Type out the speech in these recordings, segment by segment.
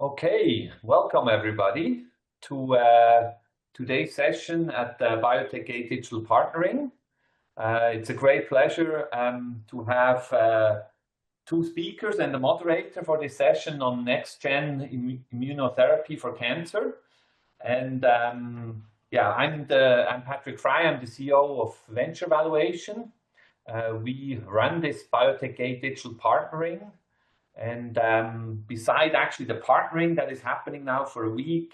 Okay, welcome everybody to today's session at Biotech Gate Digital Partnering. It's a great pleasure to have two speakers and a moderator for this session on next-gen immunotherapy for cancer. And I'm Patrick Fry. I'm the CEO of Venture Valuation. We run this Biotech Gate Digital Partnering. And beside actually the partnering that is happening now for a week,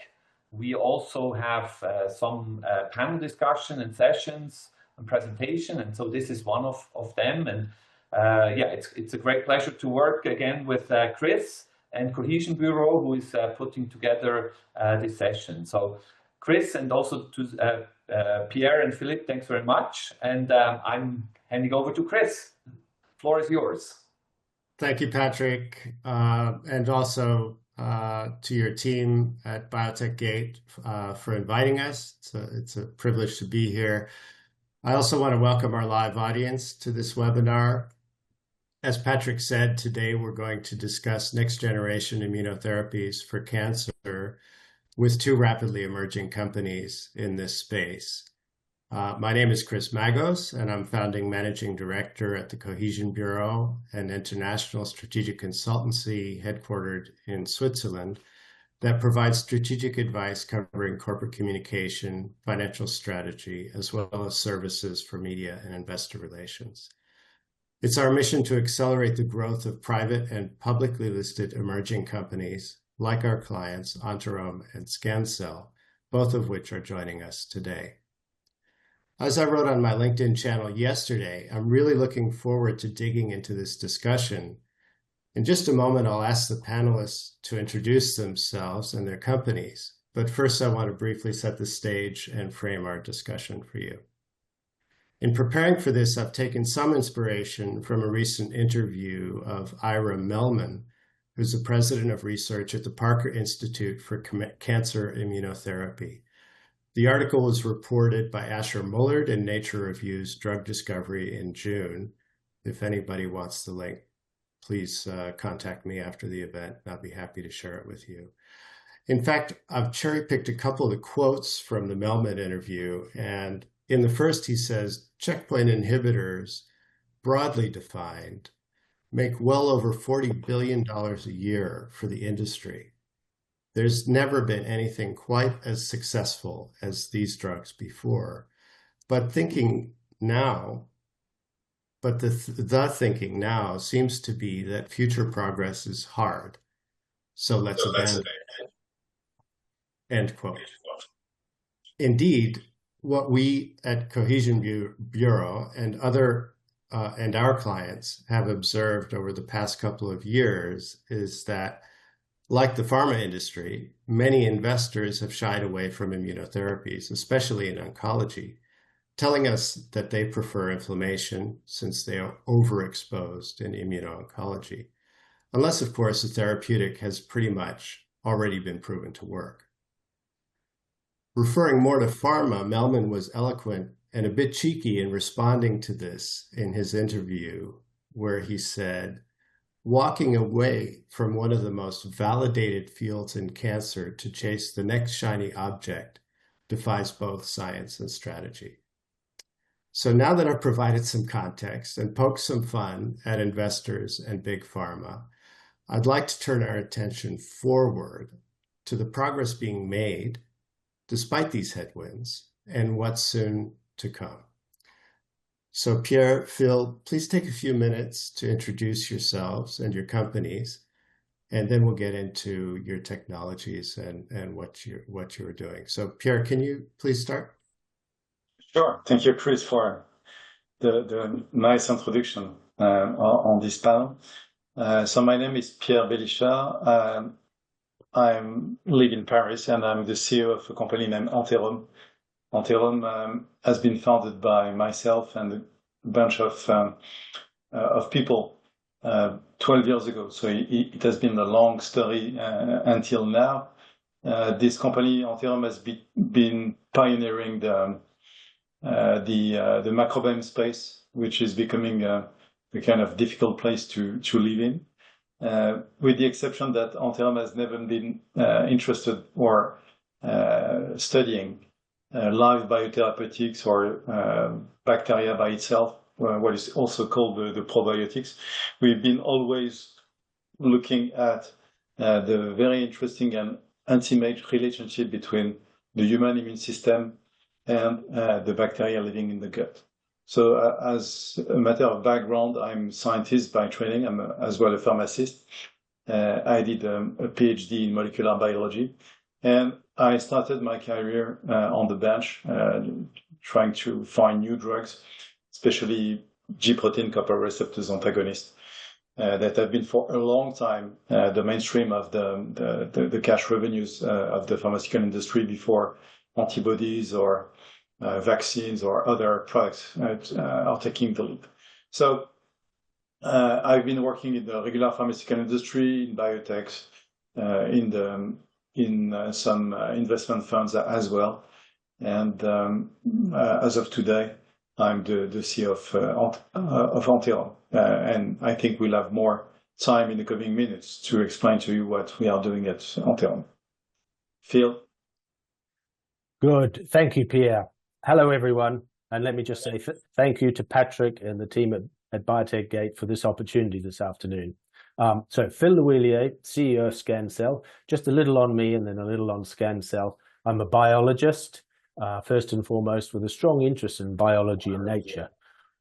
we also have some panel discussion and sessions and presentation. And so this is one of them. And it's a great pleasure to work again with Chris and Cohesion Bureau, who is putting together this session. So Chris and also to Pierre and Philippe, thanks very much. And I'm handing over to Chris. The floor is yours. Thank you, Patrick, and also to your team at Biotech Gate for inviting us. It's a privilege to be here. I also want to welcome our live audience to this webinar. As Patrick said, today we're going to discuss next-generation immunotherapies for cancer with two rapidly emerging companies in this space. My name is Chris Maggos, and I'm founding managing director at the Cohesion Bureau, an international strategic consultancy headquartered in Switzerland that provides strategic advice covering corporate communication, financial strategy, as well as services for media and investor relations. It's our mission to accelerate the growth of private and publicly listed emerging companies like our clients, Enterome and Scancell, both of which are joining us today. As I wrote on my LinkedIn channel yesterday, I'm really looking forward to digging into this discussion. In just a moment, I'll ask the panelists to introduce themselves and their companies. But first, I want to briefly set the stage and frame our discussion for you. In preparing for this, I've taken some inspiration from a recent interview of Ira Mellman, who's the president of research at the Parker Institute for Cancer Immunotherapy. The article was reported by Asher Mullard in Nature Review's Drug Discovery in June. If anybody wants the link, please contact me after the event, and I'll be happy to share it with you. In fact, I've cherry-picked a couple of the quotes from the Mellman interview, and in the first he says, checkpoint inhibitors, broadly defined, make well over $40 billion a year for the industry. There's never been anything quite as successful as these drugs before. But thinking now, the thinking now seems to be that future progress is hard. So let's abandon it. End quote. Indeed, what we at Cohesion Bureau and our clients have observed over the past couple of years is that, like the pharma industry, many investors have shied away from immunotherapies, especially in oncology, telling us that they prefer inflammation since they are overexposed in immuno-oncology, unless, of course, the therapeutic has pretty much already been proven to work. Referring more to pharma, Mellman was eloquent and a bit cheeky in responding to this in his interview, where he said, walking away from one of the most validated fields in cancer to chase the next shiny object defies both science and strategy. So now that I've provided some context and poked some fun at investors and big pharma, I'd like to turn our attention forward to the progress being made despite these headwinds and what's soon to come. So Pierre, Phil, please take a few minutes to introduce yourselves and your companies, and then we'll get into your technologies and what you're doing. So Pierre, can you please start? Sure. Thank you, Chris, for the nice introduction on this panel. So my name is Pierre Belichard. I live in Paris, and I'm the CEO of a company named Enterome. Enterome has been founded by myself and a bunch of people 12 years ago. So it has been a long story until now. This company, Enterome, has been pioneering the microbiome space, which is becoming a kind of difficult place to live in. with the exception that Enterome has never been interested or studying live biotherapeutics or bacteria by itself, what is also called the probiotics. We've been always looking at the very interesting and intimate relationship between the human immune system and the bacteria living in the gut. So as a matter of background, I'm a scientist by training. I'm as well a pharmacist. I did a PhD in molecular biology, and I started my career on the bench, trying to find new drugs, especially G-protein copper receptors antagonists, that have been for a long time the mainstream of the cash revenues of the pharmaceutical industry before antibodies or vaccines or other products are taking the lead. So I've been working in the regular pharmaceutical industry, in biotechs, in some investment funds as well. And as of today, I'm the CEO of Enterome. And I think we'll have more time in the coming minutes to explain to you what we are doing at Enterome. Phil? Good. Thank you, Pierre. Hello, everyone. And let me just say thank you to Patrick and the team at Biotech Gate for this opportunity this afternoon. So Phil Lewillier, CEO of Scancell. Just a little on me and then a little on Scancell. I'm a biologist, first and foremost, with a strong interest in biology and nature.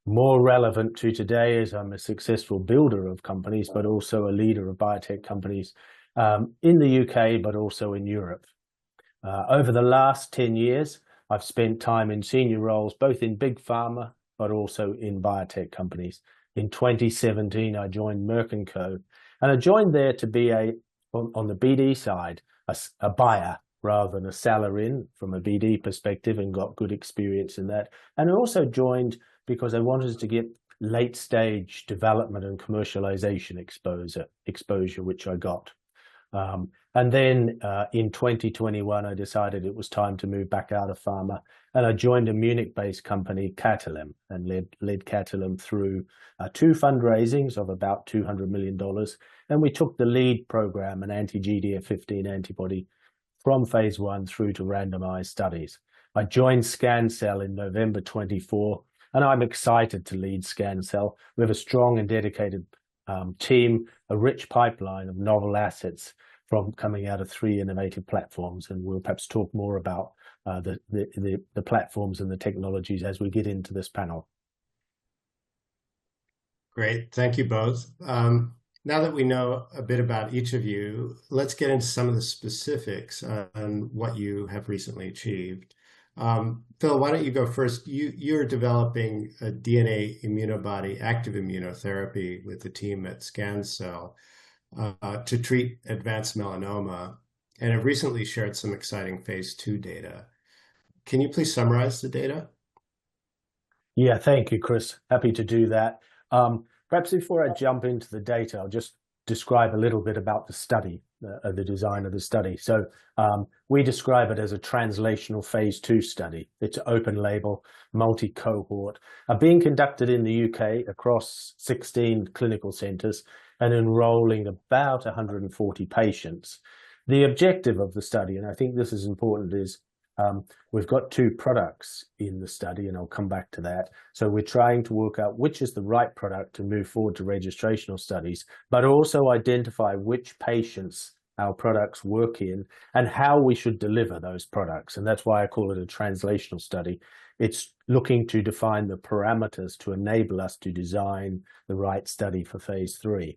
More relevant to today is I'm a successful builder of companies, but also a leader of biotech companies in the UK, but also in Europe. Over the last 10 years, I've spent time in senior roles, both in big pharma, but also in biotech companies. In 2017, I joined Merck & Co. And I joined there to be on the BD side, a buyer rather than a seller in from a BD perspective, and got good experience in that. And I also joined because I wanted to get late stage development and commercialization exposure, which I got. And then in 2021, I decided it was time to move back out of pharma, and I joined a Munich-based company, Catalem, and led Catalem through 2 fundraisings of about $200 million. And we took the lead program, an anti-GDF15 antibody, from phase 1 through to randomized studies. I joined Scancell in November 24, and I'm excited to lead Scancell. We have a strong and dedicated team, a rich pipeline of novel assets from coming out of 3 innovative platforms, and we'll perhaps talk more about the platforms and the technologies as we get into this panel. Great, thank you both. Now that we know a bit about each of you, let's get into some of the specifics on what you have recently achieved. Phil, why don't you go first? You're developing a DNA immunobody active immunotherapy with the team at Scancell to treat advanced melanoma, and have recently shared some exciting phase 2 data. Can you please summarize the data? Yeah, thank you, Chris. Happy to do that. Perhaps before I jump into the data, I'll just describe a little bit about the study, the design of the study. So we describe it as a translational phase 2 study. It's open label, multi-cohort, being conducted in the UK across 16 clinical centres and enrolling about 140 patients. The objective of the study, and I think this is important, is we've got 2 products in the study, and I'll come back to that. So we're trying to work out which is the right product to move forward to registrational studies, but also identify which patients our products work in and how we should deliver those products. And that's why I call it a translational study. It's looking to define the parameters to enable us to design the right study for phase 3.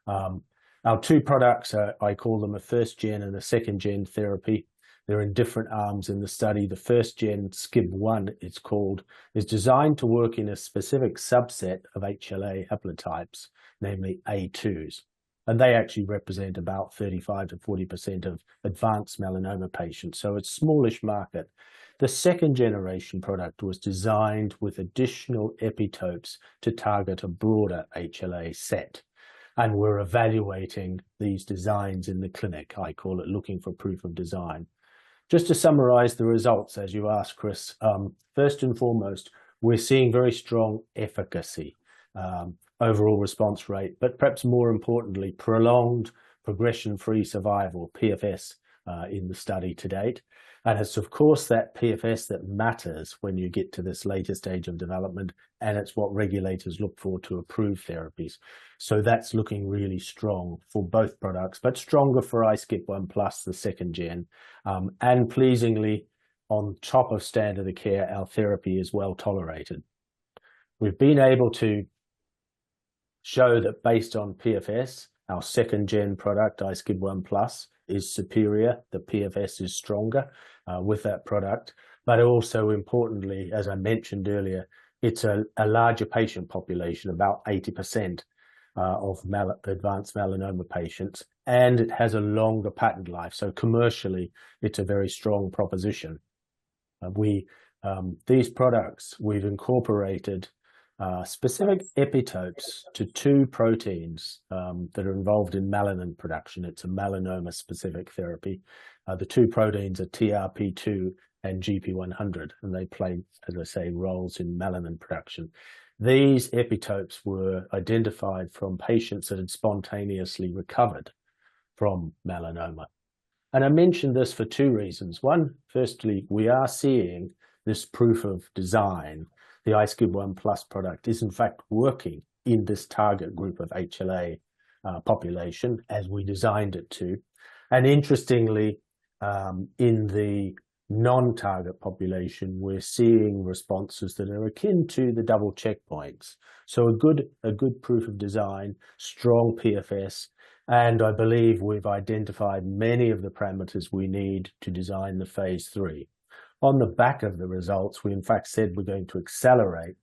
Our 2 products, I call them a first gen and a second gen therapy. They're in different arms in the study. The first gen, SCIB1, it's called, is designed to work in a specific subset of HLA haplotypes, namely A2s. And they actually represent about 35 to 40% of advanced melanoma patients. So it's a smallish market. The second generation product was designed with additional epitopes to target a broader HLA set. And we're evaluating these designs in the clinic. I call it looking for proof of design. Just to summarize the results, as you asked, Chris, first and foremost, we're seeing very strong efficacy overall response rate, but perhaps more importantly, prolonged progression-free survival, PFS, in the study to date. And it's, of course, that PFS that matters when you get to this later stage of development, and it's what regulators look for to approve therapies. So that's looking really strong for both products, but stronger for iSCIB1+, the second gen. And pleasingly, on top of standard of care, our therapy is well tolerated. We've been able to show that based on PFS, our second gen product, iSCIB1+, is superior. The PFS is stronger with that product. But also importantly, as I mentioned earlier, it's a larger patient population, about 80% of advanced melanoma patients, and it has a longer patent life. So commercially, it's a very strong proposition. These products, we've incorporated specific epitopes to two proteins that are involved in melanin production. It's a melanoma-specific therapy. The two proteins are TRP2 and GP100, and they play, as I say, roles in melanin production. These epitopes were identified from patients that had spontaneously recovered from melanoma. And I mentioned this for two reasons. One, firstly, we are seeing this proof of design. The iSCIB1+ product is in fact working in this target group of HLA population as we designed it to. And interestingly, in the non-target population, we're seeing responses that are akin to the double checkpoints. So a good proof of design, strong PFS, and I believe we've identified many of the parameters we need to design the phase 3. On the back of the results, we in fact said we're going to accelerate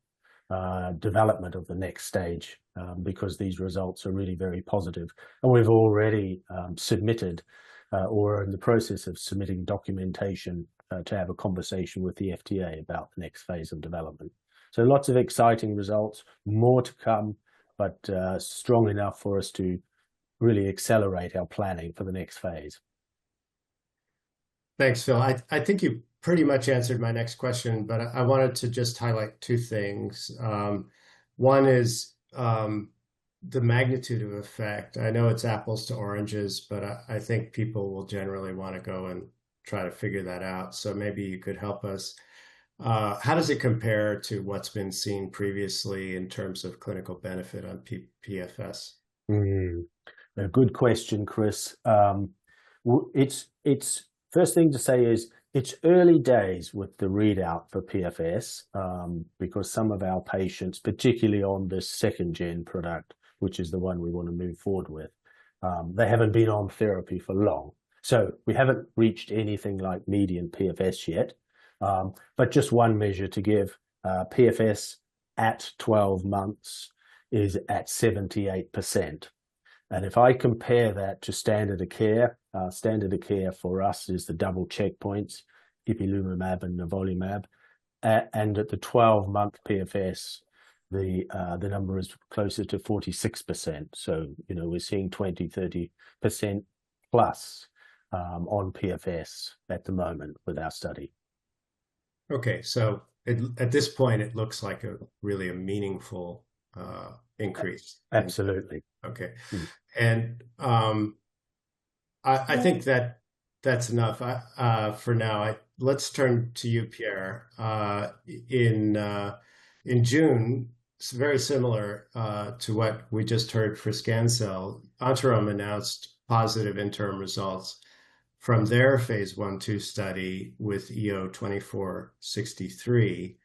development of the next stage because these results are really very positive. And we've already submitted or are in the process of submitting documentation to have a conversation with the FDA about the next phase of development. So lots of exciting results, more to come, but strong enough for us to really accelerate our planning for the next phase. Thanks, Phil. I think you pretty much answered my next question, but I wanted to just highlight two things. One is the magnitude of effect. I know it's apples to oranges, but I think people will generally want to go and try to figure that out. So maybe you could help us. How does it compare to what's been seen previously in terms of clinical benefit on PFS? A good question, Chris. It's first thing to say is it's early days with the readout for PFS because some of our patients, particularly on this second gen product, which is the one we want to move forward with, they haven't been on therapy for long. So we haven't reached anything like median PFS yet, but just one measure to give, PFS at 12 months is at 78%. And if I compare that to standard of care for us is the double checkpoints, ipilimumab and nivolumab, and at the 12-month PFS, the number is closer to 46%. So, we're seeing 20-30% plus on PFS at the moment with our study. Okay, so at this point, it looks like really a meaningful increase. Absolutely. Okay. And I think that's enough for now. Let's turn to you, Pierre. In June, it's very similar to what we just heard for Scancell. Enterome announced positive interim results from their phase 1/2 study with EO2463,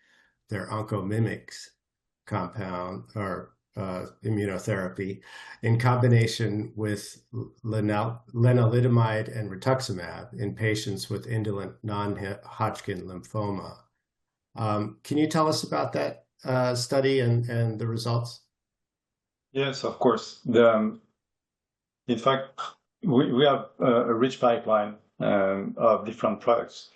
their oncomimics compound or immunotherapy, in combination with lenalidomide and rituximab in patients with indolent non-Hodgkin lymphoma. Can you tell us about that study and the results? Yes, of course. In fact, we have a rich pipeline of different products.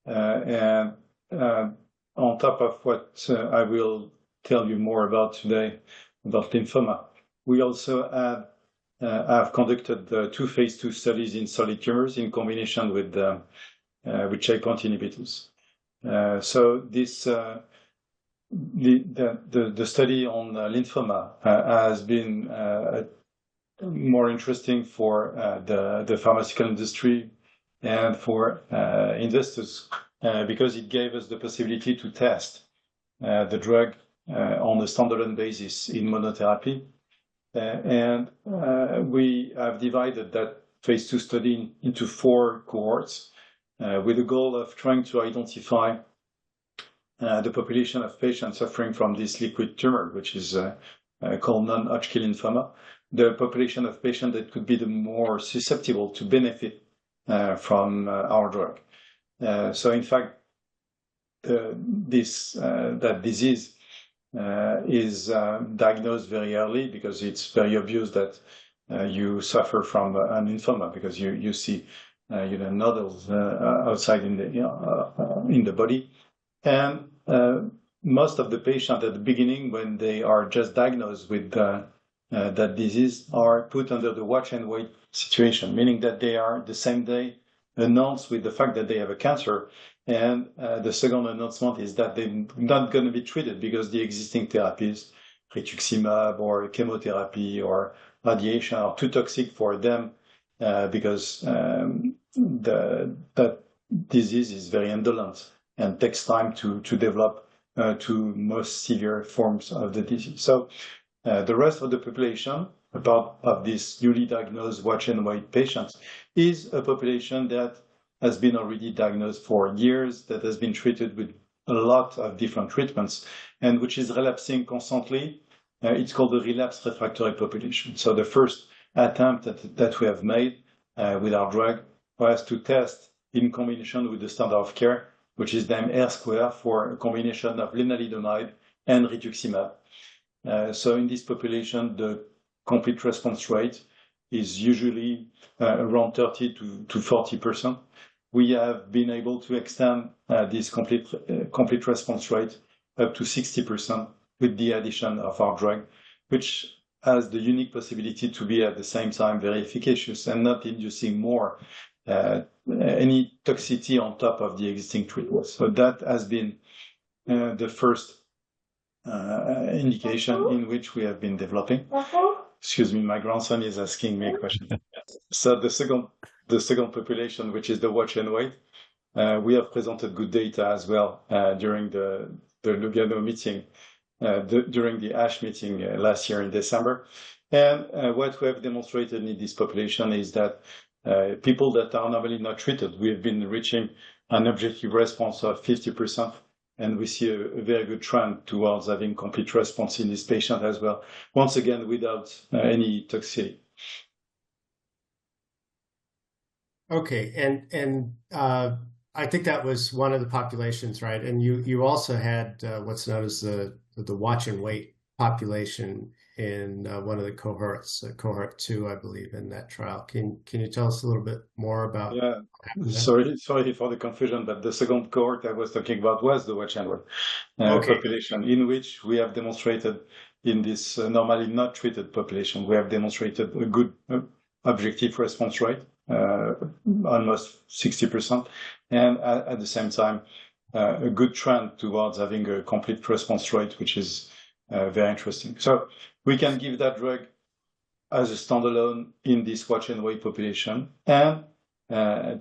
And on top of what I will tell you more about today, about lymphoma, we also have conducted 2 phase 2 studies in solid tumors in combination with checkpoint inhibitors. So this the study on lymphoma has been more interesting for the pharmaceutical industry and for investors because it gave us the possibility to test the drug on a standalone basis in monotherapy. And we have divided that phase 2 study into 4 cohorts with the goal of trying to identify the population of patients suffering from this liquid tumor, which is called non-Hodgkin lymphoma, the population of patients that could be the more susceptible to benefit from our drug. So in fact, that disease is diagnosed very early because it's very obvious that you suffer from an lymphoma because you see nodules outside in the body. And most of the patients at the beginning, when they are just diagnosed with that disease, are put under the watch and wait situation, meaning that they are the same day announced with the fact that they have a cancer. And the second announcement is that they're not going to be treated because the existing therapies, rituximab or chemotherapy or radiation, are too toxic for them because that disease is very indolent and takes time to develop to most severe forms of the disease. So the rest of the population, about of these newly diagnosed watch and wait patients, is a population that has been already diagnosed for years, that has been treated with a lot of different treatments, and which is relapsing constantly. It's called the relapse refractory population. So the first attempt that we have made with our drug was to test in combination with the standard of care, which is named R-square, for a combination of lenalidomide and rituximab. So in this population, the complete response rate is usually around 30 to 40%. We have been able to extend this complete response rate up to 60% with the addition of our drug, which has the unique possibility to be at the same time very efficacious and not inducing more any toxicity on top of the existing treatments. So that has been the first indication in which we have been developing. Excuse me, my grandson is asking me a question. So the second population, which is the watch and wait, we have presented good data as well during the Lugano meeting, during the ASH meeting last year in December. And what we have demonstrated in this population is that people that are normally not treated, we have been reaching an objective response of 50%. And we see a very good trend towards having complete response in this patient as well, once again, without any toxicity. Okay, and I think that was one of the populations, right? And you also had what's known as the watch and wait population in one of the cohorts, cohort 2, I believe, in that trial. Can you tell us a little bit more about? Yeah, sorry for the confusion, but the second cohort I was talking about was the watch and wait population, in which we have demonstrated in this normally not treated population, we have demonstrated a good objective response rate, almost 60%, and at the same time, a good trend towards having a complete response rate, which is very interesting. So we can give that drug as a standalone in this watch and wait population and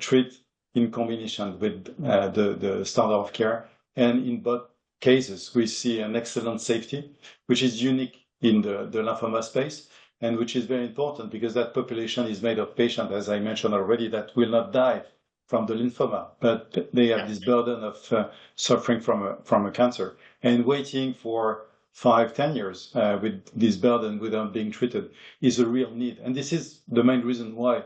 treat in combination with the standard of care. And in both cases, we see an excellent safety, which is unique in the lymphoma space, and which is very important because that population is made of patients, as I mentioned already, that will not die from the lymphoma, but they have this burden of suffering from a cancer and waiting for 5-10 years with this burden without being treated is a real need. And this is the main reason why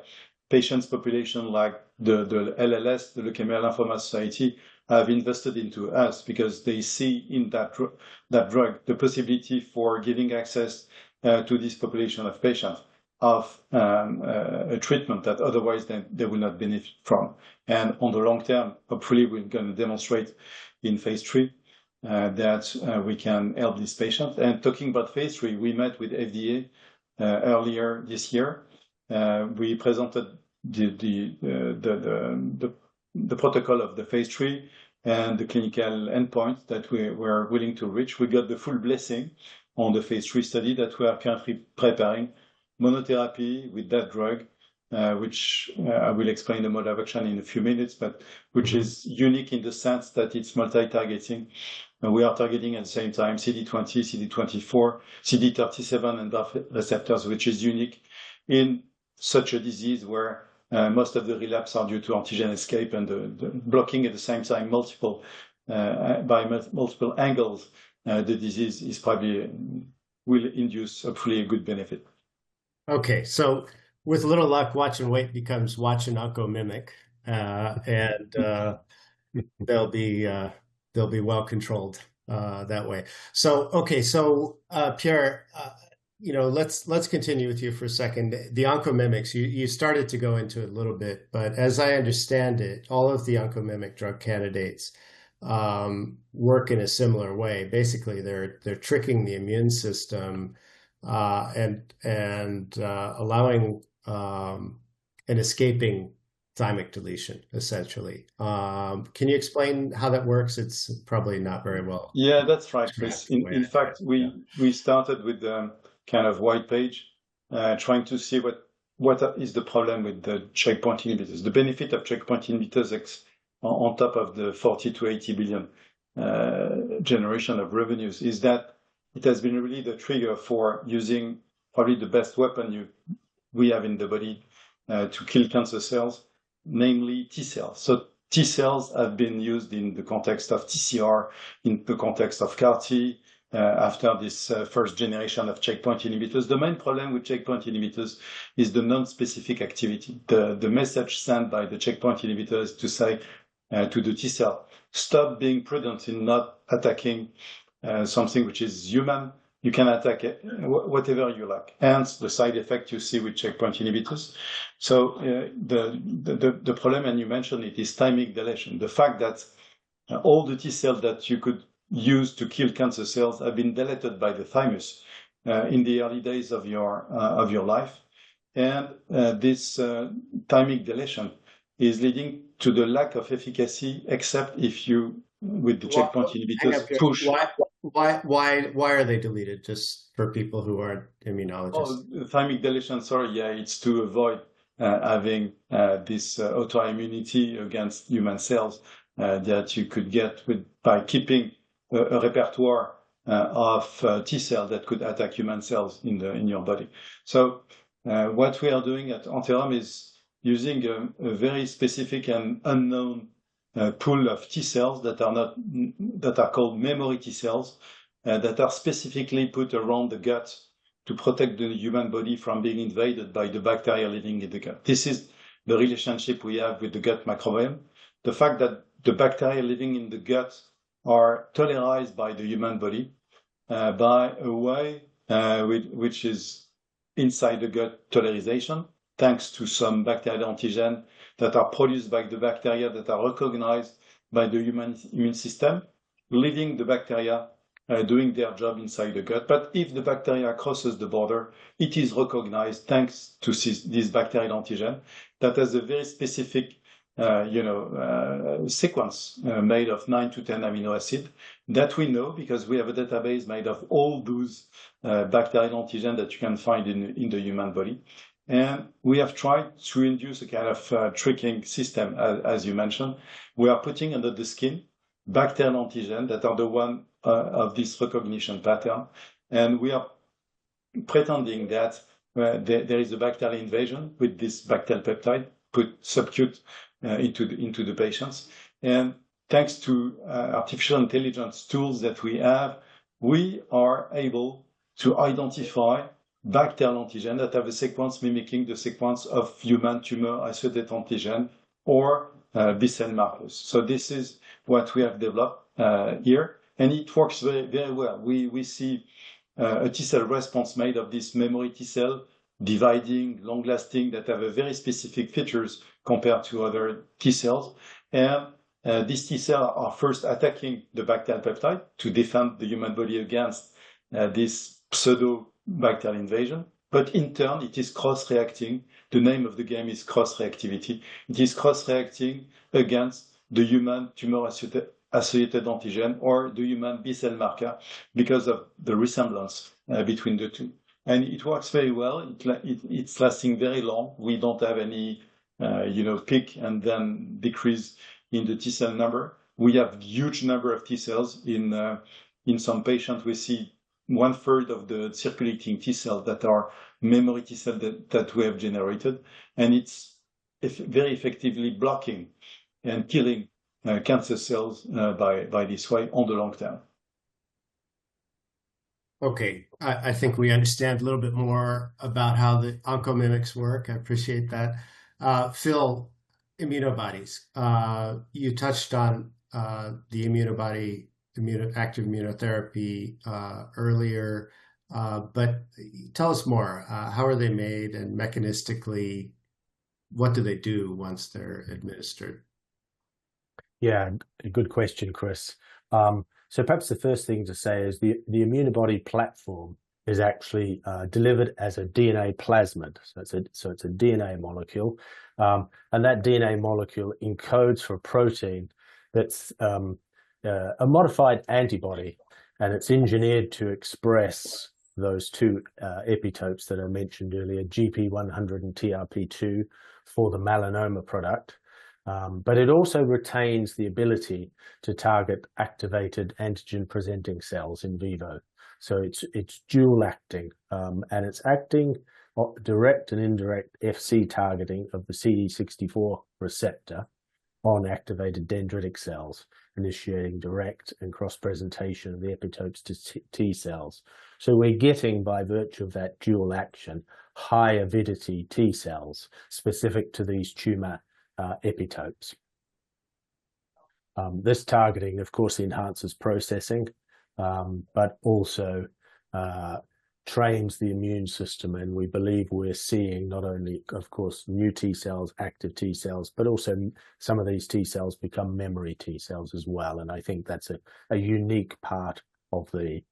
patients population like the LLS, the Leukemia Lymphoma Society, have invested into us because they see in that drug the possibility for giving access to this population of patients of a treatment that otherwise they will not benefit from. And on the long term, hopefully we're going to demonstrate in phase 3 that we can help these patients. And talking about phase 3, we met with FDA earlier this year. We presented the protocol of the phase 3 and the clinical endpoint that we're willing to reach. We got the full blessing on the phase 3 study that we are currently preparing, monotherapy with that drug, which I will explain the mode of action in a few minutes, but which is unique in the sense that it's multi-targeting. We are targeting at the same time CD20, CD24, CD37 and BAFF receptors, which is unique in such a disease where most of the relapse are due to antigen escape, and the blocking at the same time by multiple angles, the disease is probably will induce hopefully a good benefit. Okay, so with a little luck, watch and wait becomes watch and oncomimic, and they'll be well controlled that way. So okay, so Pierre, let's continue with you for a second. The oncomimics, you started to go into it a little bit, but as I understand it, all of the oncomimic drug candidates work in a similar way. Basically, they're tricking the immune system and allowing an escaping thymic deletion, essentially. Can you explain how that works? It's probably not very well. Yeah, that's right, Chris. In fact, we started with kind of white page, trying to see what is the problem with the checkpoint inhibitors. The benefit of checkpoint inhibitors on top of the 40 to 80 billion generation of revenues is that it has been really the trigger for using probably the best weapon we have in the body to kill cancer cells, namely T cells. So T cells have been used in the context of TCR, in the context of CAR-T, after this first generation of checkpoint inhibitors. The main problem with checkpoint inhibitors is the non-specific activity. The message sent by the checkpoint inhibitors to say to the T cell, stop being prudent in not attacking something which is human. You can attack it, whatever you like. Hence the side effect you see with checkpoint inhibitors. So the problem, and you mentioned it, is thymic deletion. The fact that all the T cells that you could use to kill cancer cells have been deleted by the thymus in the early days of your life, and this thymic deletion is leading to the lack of efficacy, except if you, with the checkpoint inhibitors, push. Why are they deleted? Just for people who aren't immunologists. Oh, thymic deletion. Sorry, yeah, it's to avoid having this autoimmunity against human cells that you could get by keeping a repertoire of T cells that could attack human cells in your body. So what we are doing at Enterome is using a very specific and unknown pool of T cells that are called memory T cells that are specifically put around the gut to protect the human body from being invaded by the bacteria living in the gut. This is the relationship we have with the gut microbiome. The fact that the bacteria living in the gut are tolerized by the human body by a way which is inside the gut tolerization, thanks to some bacterial antigen that are produced by the bacteria that are recognized by the human immune system, leaving the bacteria doing their job inside the gut. But if the bacteria crosses the border, it is recognized thanks to this bacterial antigen that has a very specific sequence made of 9 to 10 amino acids that we know because we have a database made of all those bacterial antigen that you can find in the human body. And we have tried to induce a kind of tricking system, as you mentioned. We are putting under the skin bacterial antigen that are the one of this recognition pattern. And we are pretending that there is a bacterial invasion with this bacterial peptide put subcute into the patients. And thanks to artificial intelligence tools that we have, we are able to identify bacterial antigen that have a sequence mimicking the sequence of human tumor-associated antigen or B-cell markers. So this is what we have developed here, and it works very, very well. We see a T-cell response made of this memory T-cell, dividing, long-lasting, that have a very specific features compared to other T-cells. And these T-cells are first attacking the bacterial peptide to defend the human body against this pseudo-bacterial invasion. But in turn, it is cross-reacting. The name of the game is cross-reactivity. It is cross-reacting against the human tumor-associated antigen or the human B-cell marker because of the resemblance between the two. And it works very well. It's lasting very long. We don't have any, peak and then decrease in the T cell number. We have huge number of T cells in some patients. We see 1/3 of the circulating T cells that are memory T cells that we have generated, and it's very effectively blocking and killing cancer cells by this way on the long term. Okay, I think we understand a little bit more about how the oncomimics work. I appreciate that. Phil, immunobodies. You touched on the active immunotherapy earlier, but tell us more. How are they made, and mechanistically, what do they do once they're administered? Yeah, a good question, Chris. So perhaps the first thing to say is the immunobody platform is actually delivered as a DNA plasmid. So it's a DNA molecule, and that DNA molecule encodes for a protein that's a modified antibody, and it's engineered to express those two epitopes that I mentioned earlier, GP100 and TRP2, for the melanoma product. But it also retains the ability to target activated antigen-presenting cells in vivo. So it's dual acting, and it's acting direct and indirect FC targeting of the CD64 receptor on activated dendritic cells, initiating direct and cross-presentation of the epitopes to T cells. So we're getting, by virtue of that dual action, high avidity T cells specific to these tumor epitopes. This targeting, of course, enhances processing, but also trains the immune system, and we believe we're seeing not only, of course, new T cells, active T cells, but also some of these T cells become memory T cells as well. And I think that's a unique part of the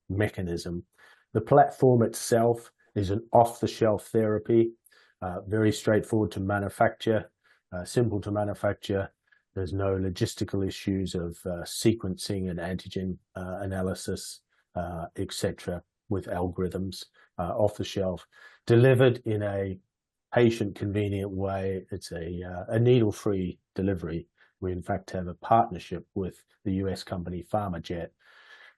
mechanism. The platform itself is an off-the-shelf therapy, very straightforward to manufacture, simple to manufacture. There's no logistical issues of sequencing and antigen analysis, etc., with algorithms, off the shelf, delivered in a patient-convenient way. It's a needle-free delivery. We, in fact, have a partnership with the US company PharmaJet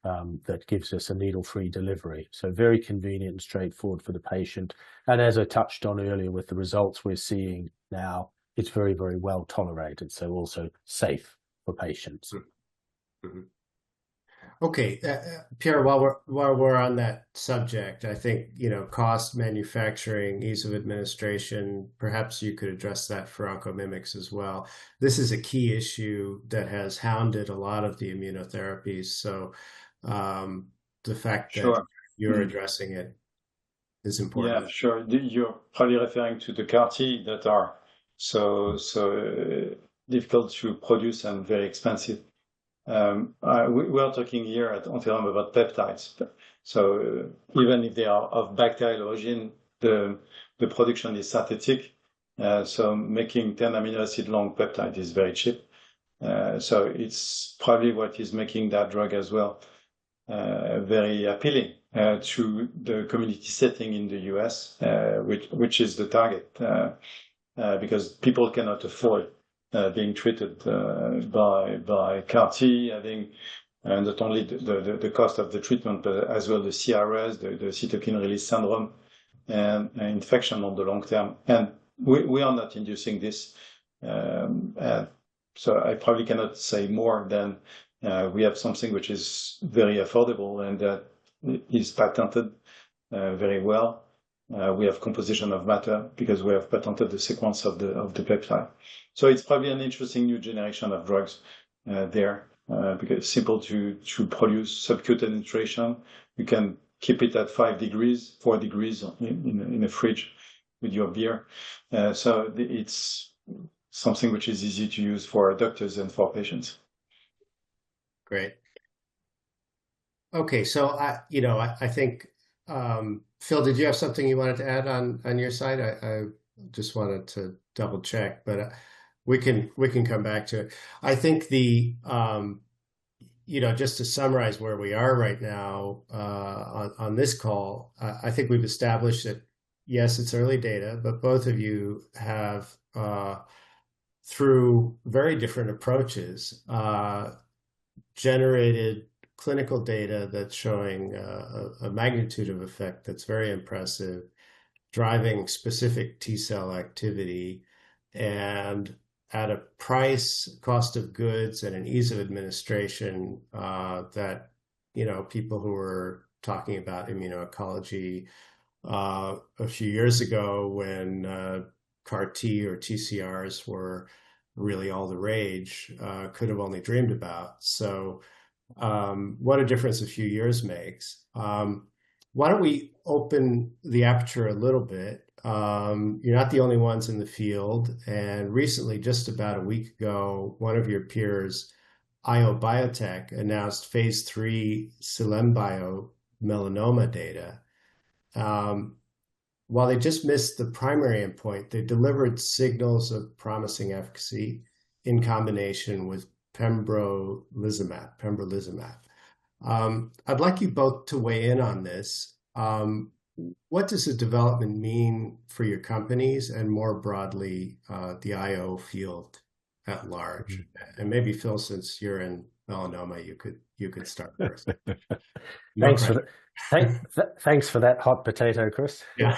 that gives us a needle-free delivery. So very convenient and straightforward for the patient. And as I touched on earlier, with the results we're seeing now, it's very, very well tolerated, so also safe for patients. Mm-hmm. Okay, Pierre, while we're on that subject, I think, cost, manufacturing, ease of administration, perhaps you could address that for oncomimics as well. This is a key issue that has hounded a lot of the immunotherapies. So the fact that Sure. You're addressing it is important. Yeah, sure. You're probably referring to the CAR-T that are so difficult to produce and very expensive. We are talking here at Enterome about peptides. So even if they are of bacterial origin, the production is synthetic. So making 10 amino acid long peptide is very cheap. So it's probably what is making that drug as well very appealing to the community setting in the US, which is the target, because people cannot afford being treated by CAR-T, having not only the cost of the treatment, but as well the CRS, the cytokine release syndrome, and infection on the long term. And we are not inducing this. So I probably cannot say more than we have something which is very affordable and that is patented very well. We have composition of matter because we have patented the sequence of the peptide. So it's probably an interesting new generation of drugs there because it's simple to produce subcutaneous administration. You can keep it at 4 degrees in a fridge with your beer. So it's something which is easy to use for doctors and for patients. Great. Okay, so I think Phil, did you have something you wanted to add on your side? I just wanted to double check, but we can come back to it. I think just to summarize where we are right now on this call, I think we've established that, yes, it's early data, but both of you have, through very different approaches, generated clinical data that's showing a magnitude of effect that's very impressive, driving specific T-cell activity, and at a price, cost of goods, and an ease of administration that people who were talking about immuno-oncology a few years ago, when CAR T or TCRs were really all the rage, could have only dreamed about. So what a difference a few years makes. Why don't we open the aperture a little bit? You're not the only ones in the field. And recently, just about a week ago, one of your peers, IO Biotech, announced phase 3 Celembio melanoma data. While they just missed the primary endpoint, they delivered signals of promising efficacy in combination with pembrolizumab. I'd like you both to weigh in on this. What does the development mean for your companies and more broadly the IO field at large? And maybe Phil, since you're in melanoma, you could start first. Thanks for that hot potato, Chris. Yeah.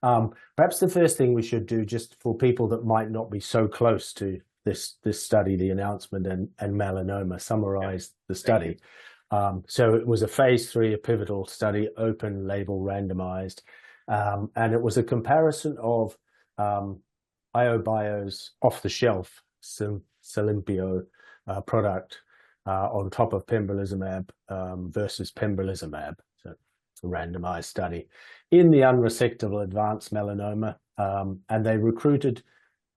Perhaps the first thing we should do, just for people that might not be so close to this study, the announcement and melanoma, summarize the study. So it was a phase 3, a pivotal study, open label randomized, and it was a comparison of IOBio's off-the-shelf Celembio product on top of pembrolizumab versus pembrolizumab. So it's a randomized study in the unresectable advanced melanoma, and they recruited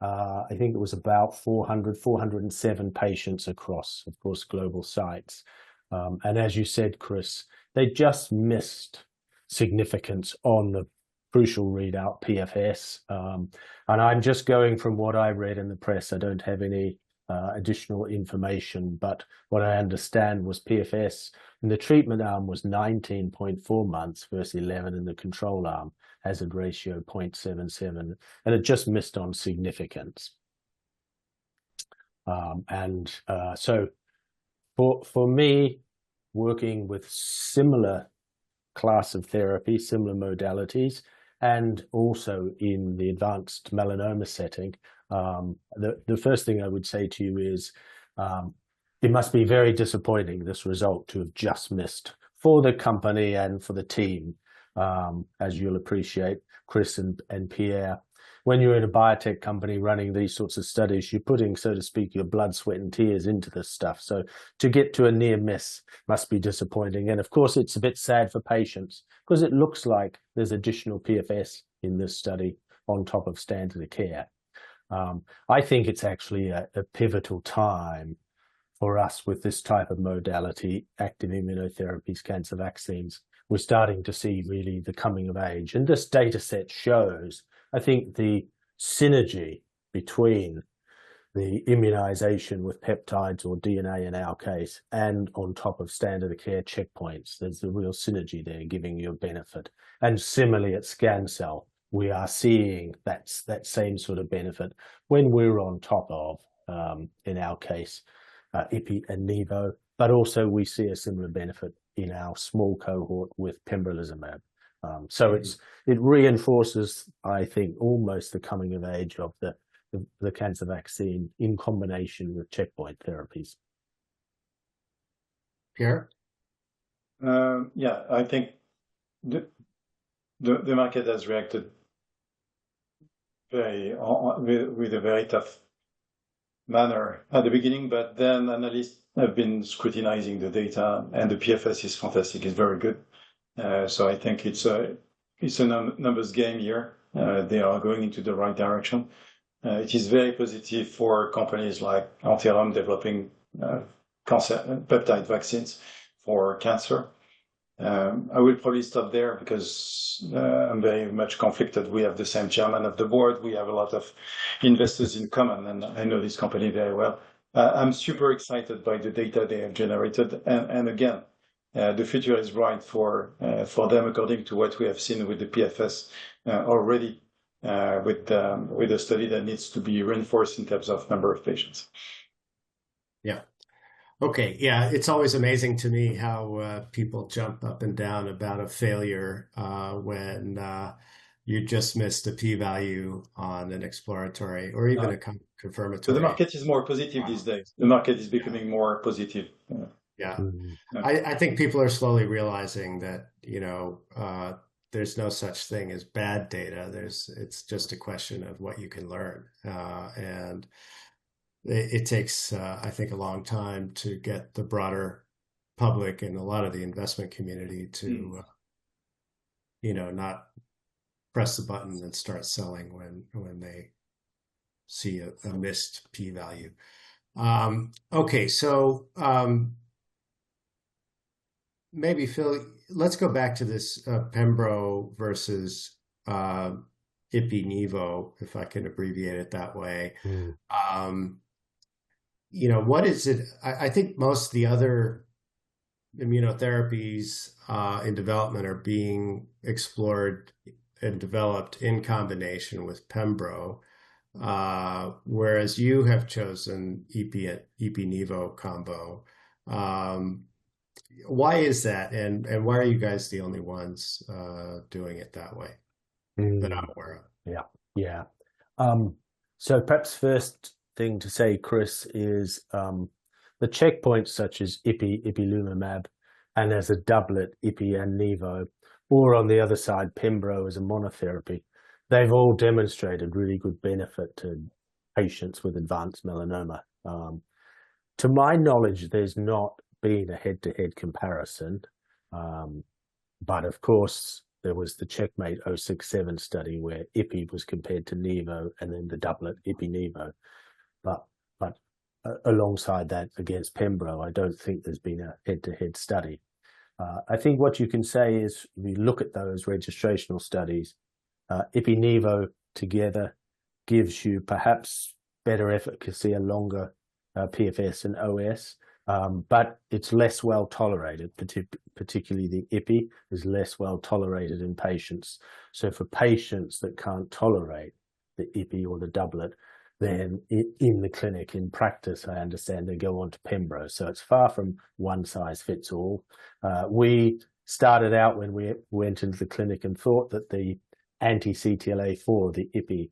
I think it was about 407 patients across, of course, global sites. And as you said, Chris, they just missed significance on the crucial readout, PFS. And I'm just going from what I read in the press. I don't have any additional information, but what I understand was PFS in the treatment arm was 19.4 months versus 11 in the control arm, hazard ratio 0.77, and it just missed on significance. So for me, working with similar class of therapy, similar modalities, and also in the advanced melanoma setting, the first thing I would say to you is it must be very disappointing, this result, to have just missed for the company and for the team. As you'll appreciate, Chris and Pierre, when you're in a biotech company running these sorts of studies, you're putting, so to speak, your blood, sweat, and tears into this stuff. So to get to a near miss must be disappointing. And of course, it's a bit sad for patients because it looks like there's additional PFS in this study on top of standard of care. I think it's actually a pivotal time for us with this type of modality, active immunotherapies, cancer vaccines. We're starting to see really the coming of age. And this data set shows, I think, the synergy between the immunization with peptides or DNA in our case, and on top of standard of care checkpoints. There's a real synergy there giving you a benefit. And similarly at Scancell, we are seeing that same sort of benefit when we're on top of, in our case, Ipi and Nivo, but also we see a similar benefit in our small cohort with pembrolizumab. So it reinforces, I think, almost the coming of age of the cancer vaccine in combination with checkpoint therapies. Pierre? Yeah, I think the market has reacted with a very tough manner at the beginning, but then analysts have been scrutinizing the data, and the PFS is fantastic. It's very good. So I think it's a numbers game here. They are going into the right direction. It is very positive for companies like Enterome developing peptide vaccines for cancer. I will probably stop there because I'm very much conflicted. We have the same chairman of the board. We have a lot of investors in common, and I know this company very well. I'm super excited by the data they have generated, and again, the future is bright for them, according to what we have seen with the PFS already, with a study that needs to be reinforced in terms of number of patients. Yeah. Okay. Yeah. It's always amazing to me how people jump up and down about a failure when you just missed a p-value on an exploratory or even a confirmatory. So the market is more positive these days. The market is becoming more positive. Yeah. I think people are slowly realizing that, there's no such thing as bad data. It's just a question of what you can learn. And it takes, I think, a long time to get the broader public and a lot of the investment community to, not press the button and start selling when they see a missed p-value. Okay, so maybe Phil, let's go back to this Pembro versus Ipi-Nivo, if I can abbreviate it that way. What is it? I think most of the other immunotherapies in development are being explored and developed in combination with Pembro, whereas you have chosen Ipi-Nivo combo. Why is that, and why are you guys the only ones doing it that way that I'm aware of? Yeah. So perhaps first thing to say, Chris, is the checkpoints such as ipilimumab, and as a doublet, Ipi and Nivo, or on the other side, Pembro as a monotherapy, they've all demonstrated really good benefit to patients with advanced melanoma. To my knowledge, there's not been a head-to-head comparison, but of course, there was the Checkmate 067 study where Ipi was compared to Nivo and then the doublet Ipi-Nivo. But alongside that, against Pembro, I don't think there's been a head-to-head study. I think what you can say is, we look at those registrational studies, Ipi-Nivo together gives you perhaps better efficacy, a longer PFS and OS, but it's less well tolerated, particularly the Ipi is less well tolerated in patients. So for patients that can't tolerate the Ipi or the doublet, then in the clinic, in practice, I understand they go on to Pembro. So it's far from one size fits all. We started out when we went into the clinic and thought that the anti-CTLA-4, the Ipi,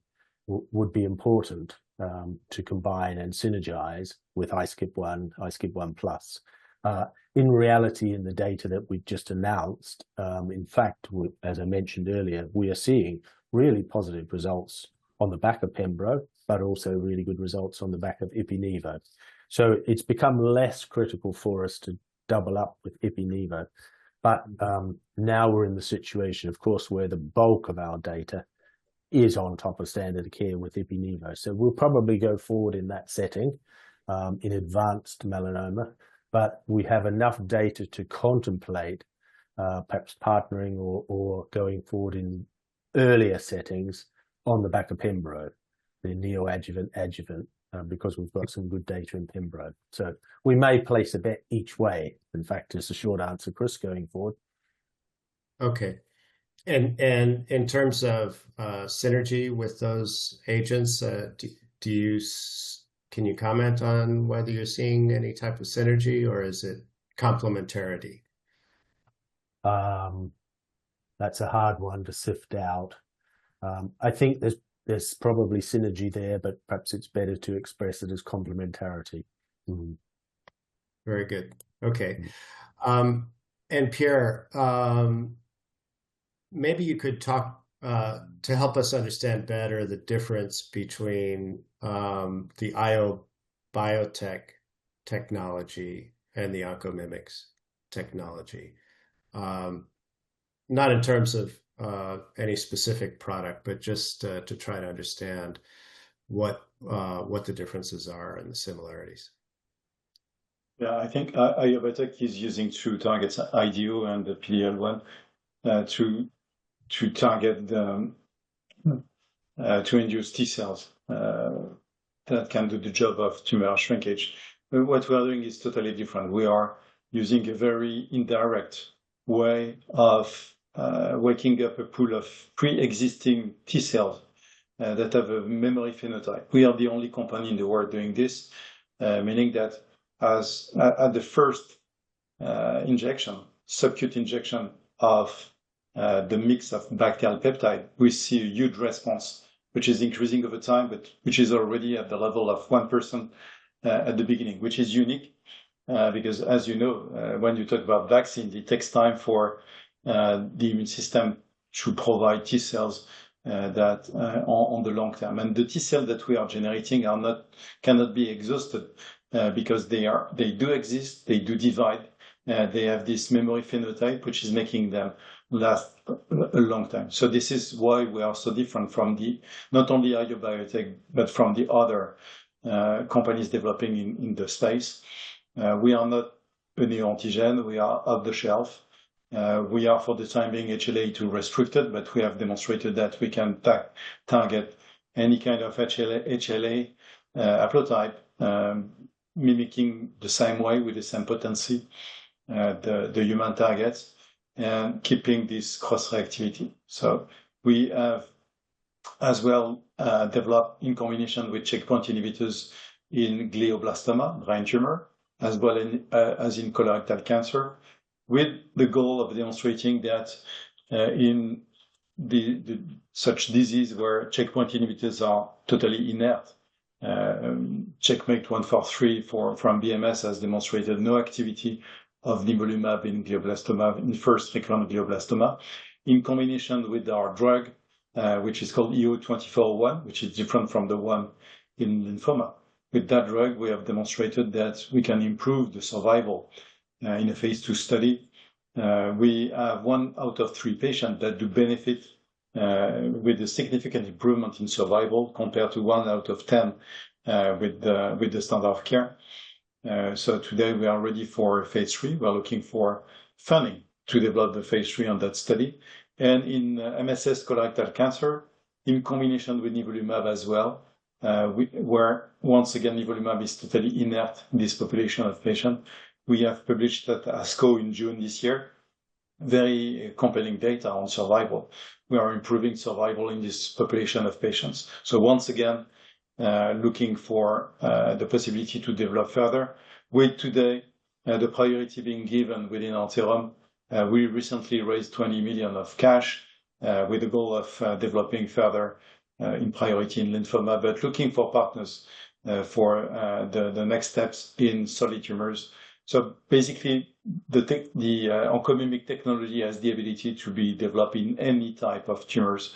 would be important to combine and synergize with iSCIB1, iSCIB1+. In reality, in the data that we've just announced, in fact, as I mentioned earlier, we are seeing really positive results on the back of Pembro, but also really good results on the back of Ipi-Nivo. So it's become less critical for us to double up with Ipi-Nivo. But now we're in the situation, of course, where the bulk of our data is on top of standard of care with Ipi-Nivo. So we'll probably go forward in that setting in advanced melanoma, but we have enough data to contemplate perhaps partnering or going forward in earlier settings on the back of Pembro, the neoadjuvant, adjuvant, because we've got some good data in Pembro. So we may place a bet each way. In fact, is the short answer, Chris, going forward. Okay. And in terms of synergy with those agents, can you comment on whether you're seeing any type of synergy, or is it complementarity? That's a hard one to sift out. I think there's probably synergy there, but perhaps it's better to express it as complementarity. Very good. Okay. And Pierre, maybe you could talk to help us understand better the difference between the IO biotech technology and the OncoMimics technology. Not in terms of any specific product, but just to try to understand what the differences are and the similarities. Yeah, I think IO Biotech is using two targets, IDO and the PD-L1, to target the to induce T cells that can do the job of tumor shrinkage. But what we are doing is totally different. We are using a very indirect way of waking up a pool of pre-existing T cells that have a memory phenotype. We are the only company in the world doing this, meaning that as at the first injection, subcutaneous injection of the mix of bacterial peptide, we see a huge response, which is increasing over time, but which is already at the level of 1% at the beginning, which is unique because, as you know, when you talk about vaccines, it takes time for the immune system to provide T cells that on the long term. And the T cells that we are generating cannot be exhausted because they do exist, they do divide, they have this memory phenotype, which is making them last a long time. So this is why we are so different from not only IO Biotech, but from the other companies developing in the space. We are not a neoantigen, we are off the shelf. We are, for the time being, HLA-2 restricted, but we have demonstrated that we can target any kind of HLA haplotype, mimicking the same way with the same potency, the human targets, and keeping this cross-reactivity. So we have as well developed in combination with checkpoint inhibitors in glioblastoma, brain tumor, as well as in colorectal cancer, with the goal of demonstrating that in such disease where checkpoint inhibitors are totally inert, Checkmate 143 from BMS has demonstrated no activity of nivolumab in glioblastoma, in first recurrent glioblastoma, in combination with our drug, which is called EO-2401, which is different from the one in lymphoma. With that drug, we have demonstrated that we can improve the survival in a phase 2 study. We have 1 out of 3 patients that do benefit with a significant improvement in survival compared to 1 out of 10 with the standard of care. So today we are ready for phase 3. We are looking for funding to develop the phase 3 on that study. And in MSS colorectal cancer, in combination with nivolumab as well, where once again nivolumab is totally inert in this population of patients. We have published at ASCO in June this year very compelling data on survival. We are improving survival in this population of patients. So once again, looking for the possibility to develop further. With today, the priority being given within Enterome, we recently raised 20 million of cash with the goal of developing further in priority in lymphoma, but looking for partners for the next steps in solid tumors. So basically, the oncomimic technology has the ability to be developed in any type of tumors,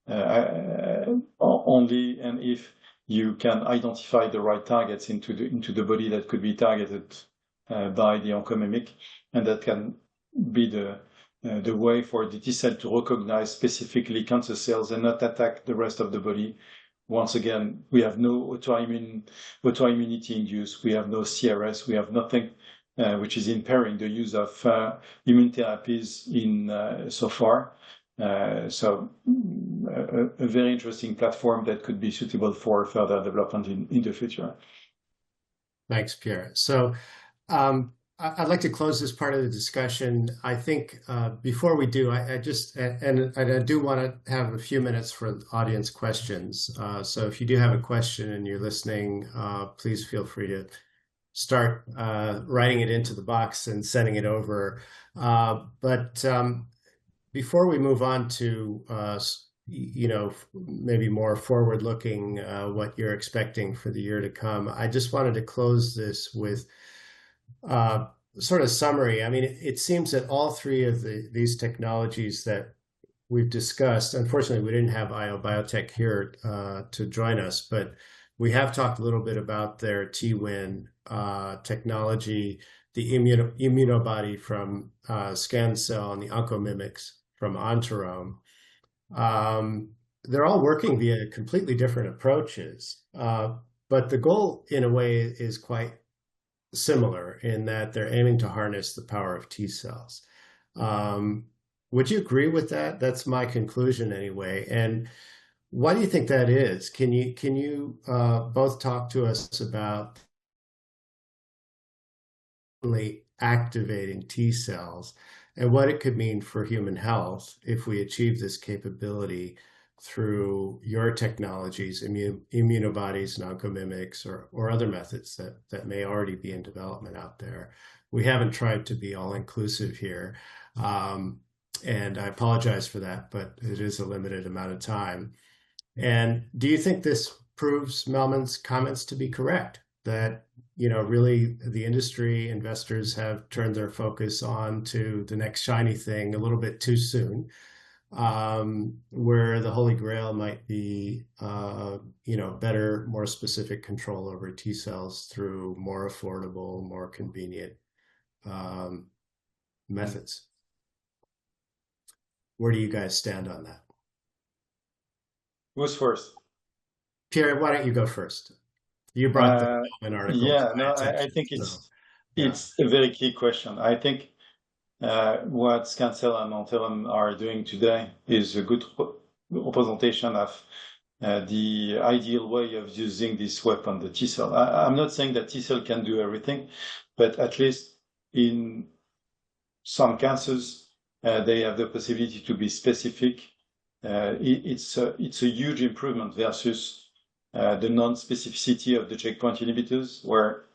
only and if you can identify the right targets into the body that could be targeted by the oncomimic, and that can be the way for the T cell to recognize specifically cancer cells and not attack the rest of the body. Once again, we have no autoimmunity induced, we have no CRS, we have nothing which is impairing the use of immunotherapies in so far. So a very interesting platform that could be suitable for further development in the future. Thanks, Pierre. So I'd like to close this part of the discussion. I think before we do, I do want to have a few minutes for audience questions. So if you do have a question and you're listening, please feel free to start writing it into the box and sending it over. But before we move on to maybe more forward-looking, what you're expecting for the year to come, I just wanted to close this with sort of summary. I mean, it seems that all three of these technologies that we've discussed, unfortunately, we didn't have IO Biotech here to join us, but we have talked a little bit about their T-win technology, the immunobody from Scancell, and the oncomimics from Enterome. They're all working via completely different approaches, but the goal, in a way, is quite similar in that they're aiming to harness the power of T cells. Would you agree with that? That's my conclusion anyway. And why do you think that is? Can you both talk to us about activating T cells and what it could mean for human health if we achieve this capability through your technologies, immunobodies, oncomimics, or other methods that may already be in development out there? We haven't tried to be all-inclusive here, and I apologize for that, but it is a limited amount of time. And do you think this proves Melman's comments to be correct, that really the industry investors have turned their focus on to the next shiny thing a little bit too soon, where the Holy Grail might be, better, more specific control over T cells through more affordable, more convenient methods? Where do you guys stand on that? Who's first? Pierre, why don't you go first? You brought the article. Yeah, no, I think it's a very key question. I think what Scancell and Enterome are doing today is a good representation of the ideal way of using this weapon, the T cell. I'm not saying that T cell can do everything, but at least in some cancers, they have the possibility to be specific. It's a huge improvement versus the non-specificity of the checkpoint inhibitors, where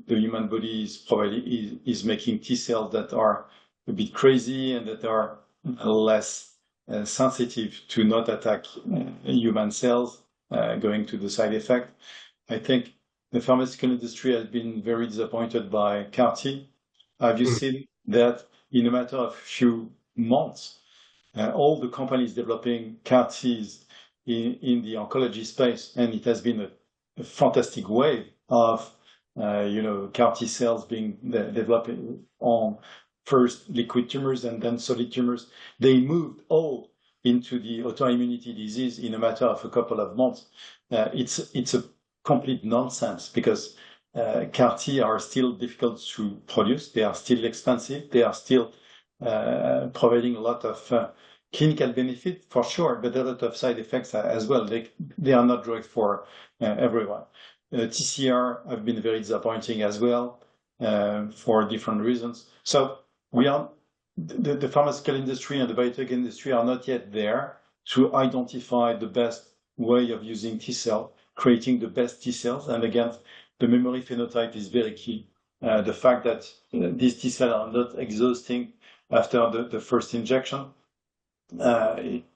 the human body is probably is making T cells that are a bit crazy and that are less sensitive to not attack human cells, going to the side effect. I think the pharmaceutical industry has been very disappointed by CAR-T. Have you seen that in a matter of few months, all the companies developing CAR-Ts in the oncology space, and it has been a fantastic wave of CAR-T cells being developed on first liquid tumors and then solid tumors. They moved all into the autoimmunity disease in a matter of a couple of months. It's a complete nonsense, because CAR-T are still difficult to produce. They are still expensive. They are still providing a lot of clinical benefit for sure, but a lot of side effects as well. They are not drugs for everyone. TCR have been very disappointing as well, for different reasons. So the pharmaceutical industry and the biotech industry are not yet there to identify the best way of using T cell, creating the best T cells. And again, the memory phenotype is very key. The fact that these T cells are not exhausting after the first injection.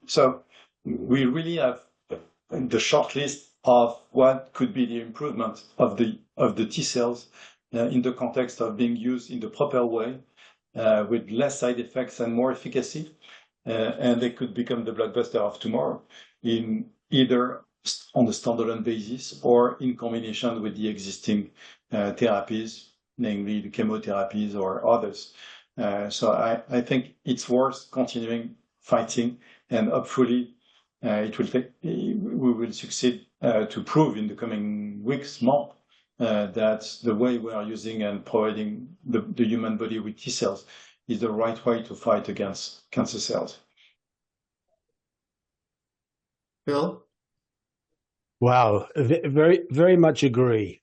So we really have the short list of what could be the improvement of the T cells in the context of being used in the proper way, with less side effects and more efficacy, and they could become the blockbuster of tomorrow, in either on a standalone basis or in combination with the existing therapies, namely the chemotherapies or others. So I think it's worth continuing fighting, and hopefully we will succeed to prove in the coming weeks, months, that the way we are using and providing the human body with T cells is the right way to fight against cancer cells. Bill? Wow, very, very much agree.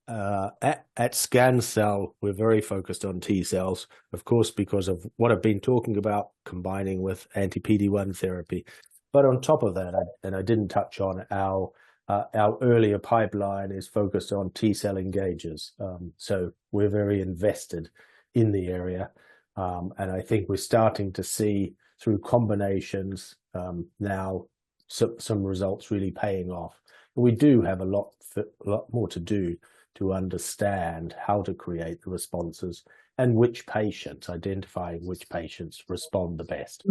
At Scancell, we're very focused on T cells, of course, because of what I've been talking about, combining with anti-PD-1 therapy. But on top of that, and I didn't touch on, our earlier pipeline is focused on T cell engagers. So we're very invested in the area. And I think we're starting to see through combinations now some results really paying off. But we do have a lot more to do to understand how to create the responses and identifying which patients respond the best.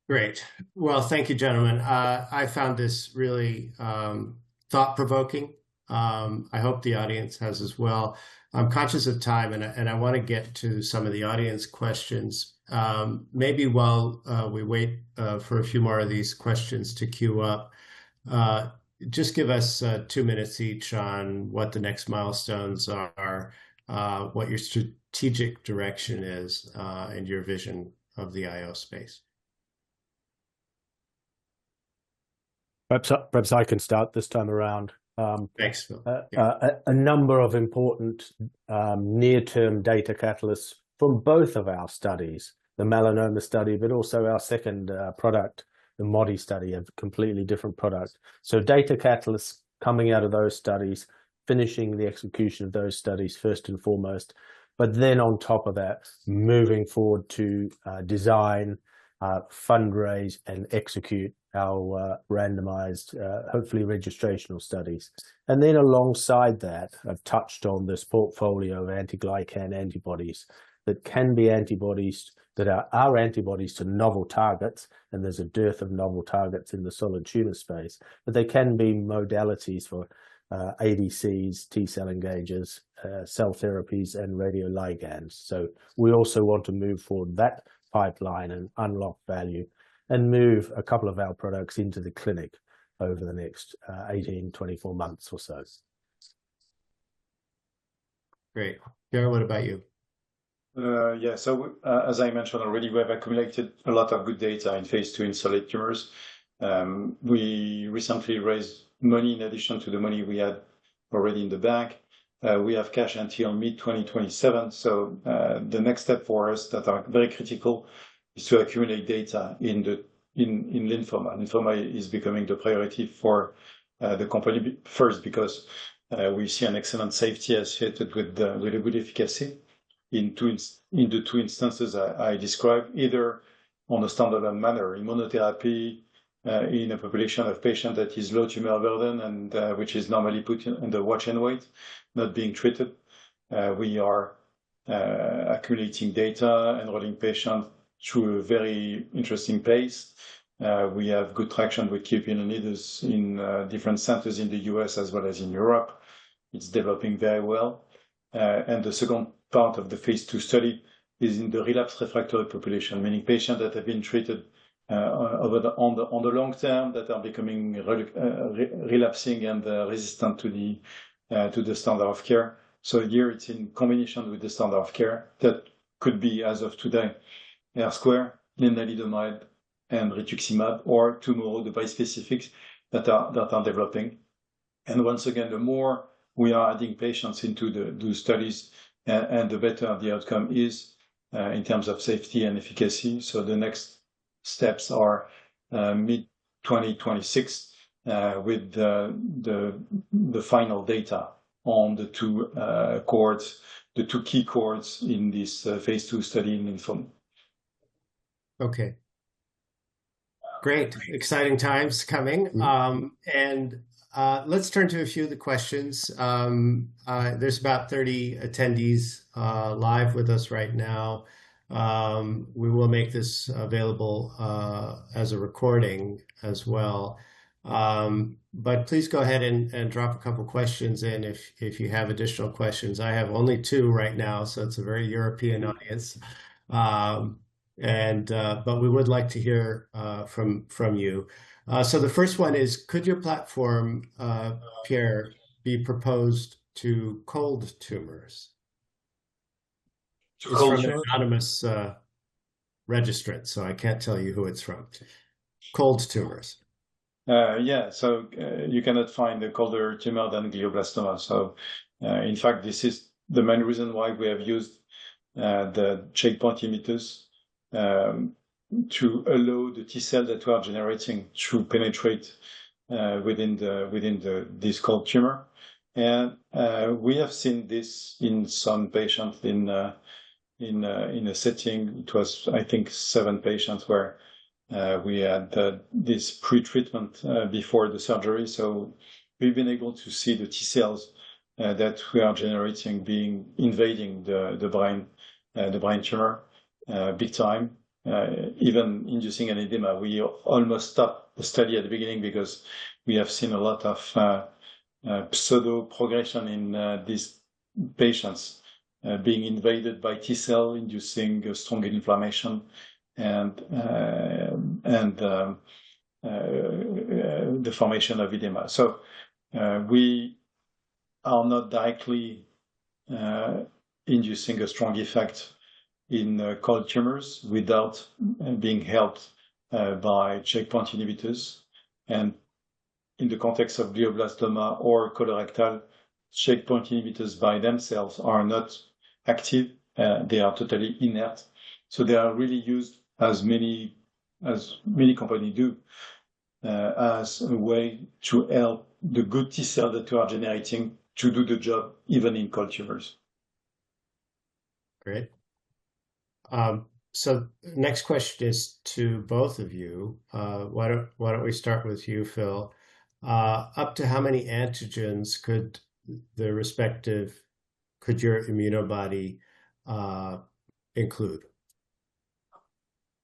Great. Well, thank you, gentlemen. I found this really thought-provoking. I hope the audience has as well. I'm conscious of time, and I want to get to some of the audience questions. Maybe while we wait for a few more of these questions to queue up, just give us 2 minutes each on what the next milestones are, what your strategic direction is, and your vision of the IO space. Perhaps I can start this time around. Thanks, Phil. A number of important near-term data catalysts from both of our studies, the melanoma study, but also our second product, the MODI study, a completely different product. So data catalysts coming out of those studies, finishing the execution of those studies first and foremost, but then on top of that, moving forward to design, fundraise, and execute our randomized, hopefully registrational studies. And then alongside that, I've touched on this portfolio of anti-glycan antibodies that can be antibodies that are antibodies to novel targets, and there's a dearth of novel targets in the solid tumor space, but they can be modalities for ADCs, T-cell engagers, cell therapies, and radioligands. So we also want to move forward that pipeline and unlock value and move a couple of our products into the clinic over the next 18, 24 months or so. Great. Pierre, what about you? Yeah, so as I mentioned already, we have accumulated a lot of good data in phase 2 in solid tumors. We recently raised money in addition to the money we had already in the bank. We have cash until mid-2027. So the next step for us that are very critical is to accumulate data in lymphoma. Lymphoma is becoming the priority for the company, first because we see an excellent safety associated with a good efficacy in the two instances I described, either on a standalone manner, immunotherapy in a population of patients that is low tumor burden and which is normally put in the watch and wait, not being treated. We are accumulating data, enrolling patients through a very interesting pace. We have good traction with key opinion leaders in different centers in the US as well as in Europe. It's developing very well. And the second part of the phase 2 study is in the relapse refractory population, meaning patients that have been treated on the long term that are becoming relapsing and resistant to the standard of care. So here it's in combination with the standard of care that could be, as of today, R-square, lenalidomide, and rituximab, or tomorrow the bispecifics that are developing. And once again, the more we are adding patients into the studies, and the better the outcome is in terms of safety and efficacy. So the next steps are mid-2026 with the final data on the two cohorts, the two key cohorts in this phase 2 study in lymphoma. Okay. Great. Exciting times coming. And let's turn to a few of the questions. There's about 30 attendees live with us right now. We will make this available as a recording as well. But please go ahead and drop a couple questions in if you have additional questions. I have only 2 right now, so it's a very European audience. But we would like to hear from you. So the first one is, could your platform, Pierre, be proposed to cold tumors? It's from an anonymous registrant, so I can't tell you who it's from. Cold tumors. Yeah, so you cannot find a colder tumor than glioblastoma. So in fact, this is the main reason why we have used the checkpoint inhibitors to allow the T cell that we are generating to penetrate within this cold tumor. And we have seen this in some patients in a setting. It was, I think, 7 patients where we had this pre-treatment before the surgery. So we've been able to see the T cells that we are generating invading the brain tumor big time, even inducing an edema. We almost stopped the study at the beginning because we have seen a lot of pseudo progression in these patients being invaded by T cell, inducing a strong inflammation and the formation of edema. So we are not directly inducing a strong effect in cold tumors without being helped by checkpoint inhibitors. And in the context of glioblastoma or colorectal, checkpoint inhibitors by themselves are not active. They are totally inert. So they are really used, as many companies do, as a way to help the good T cells that you are generating to do the job even in cold tumors. Great. So next question is to both of you. Why don't we start with you, Phil? Up to how many antigens could your immunobody include?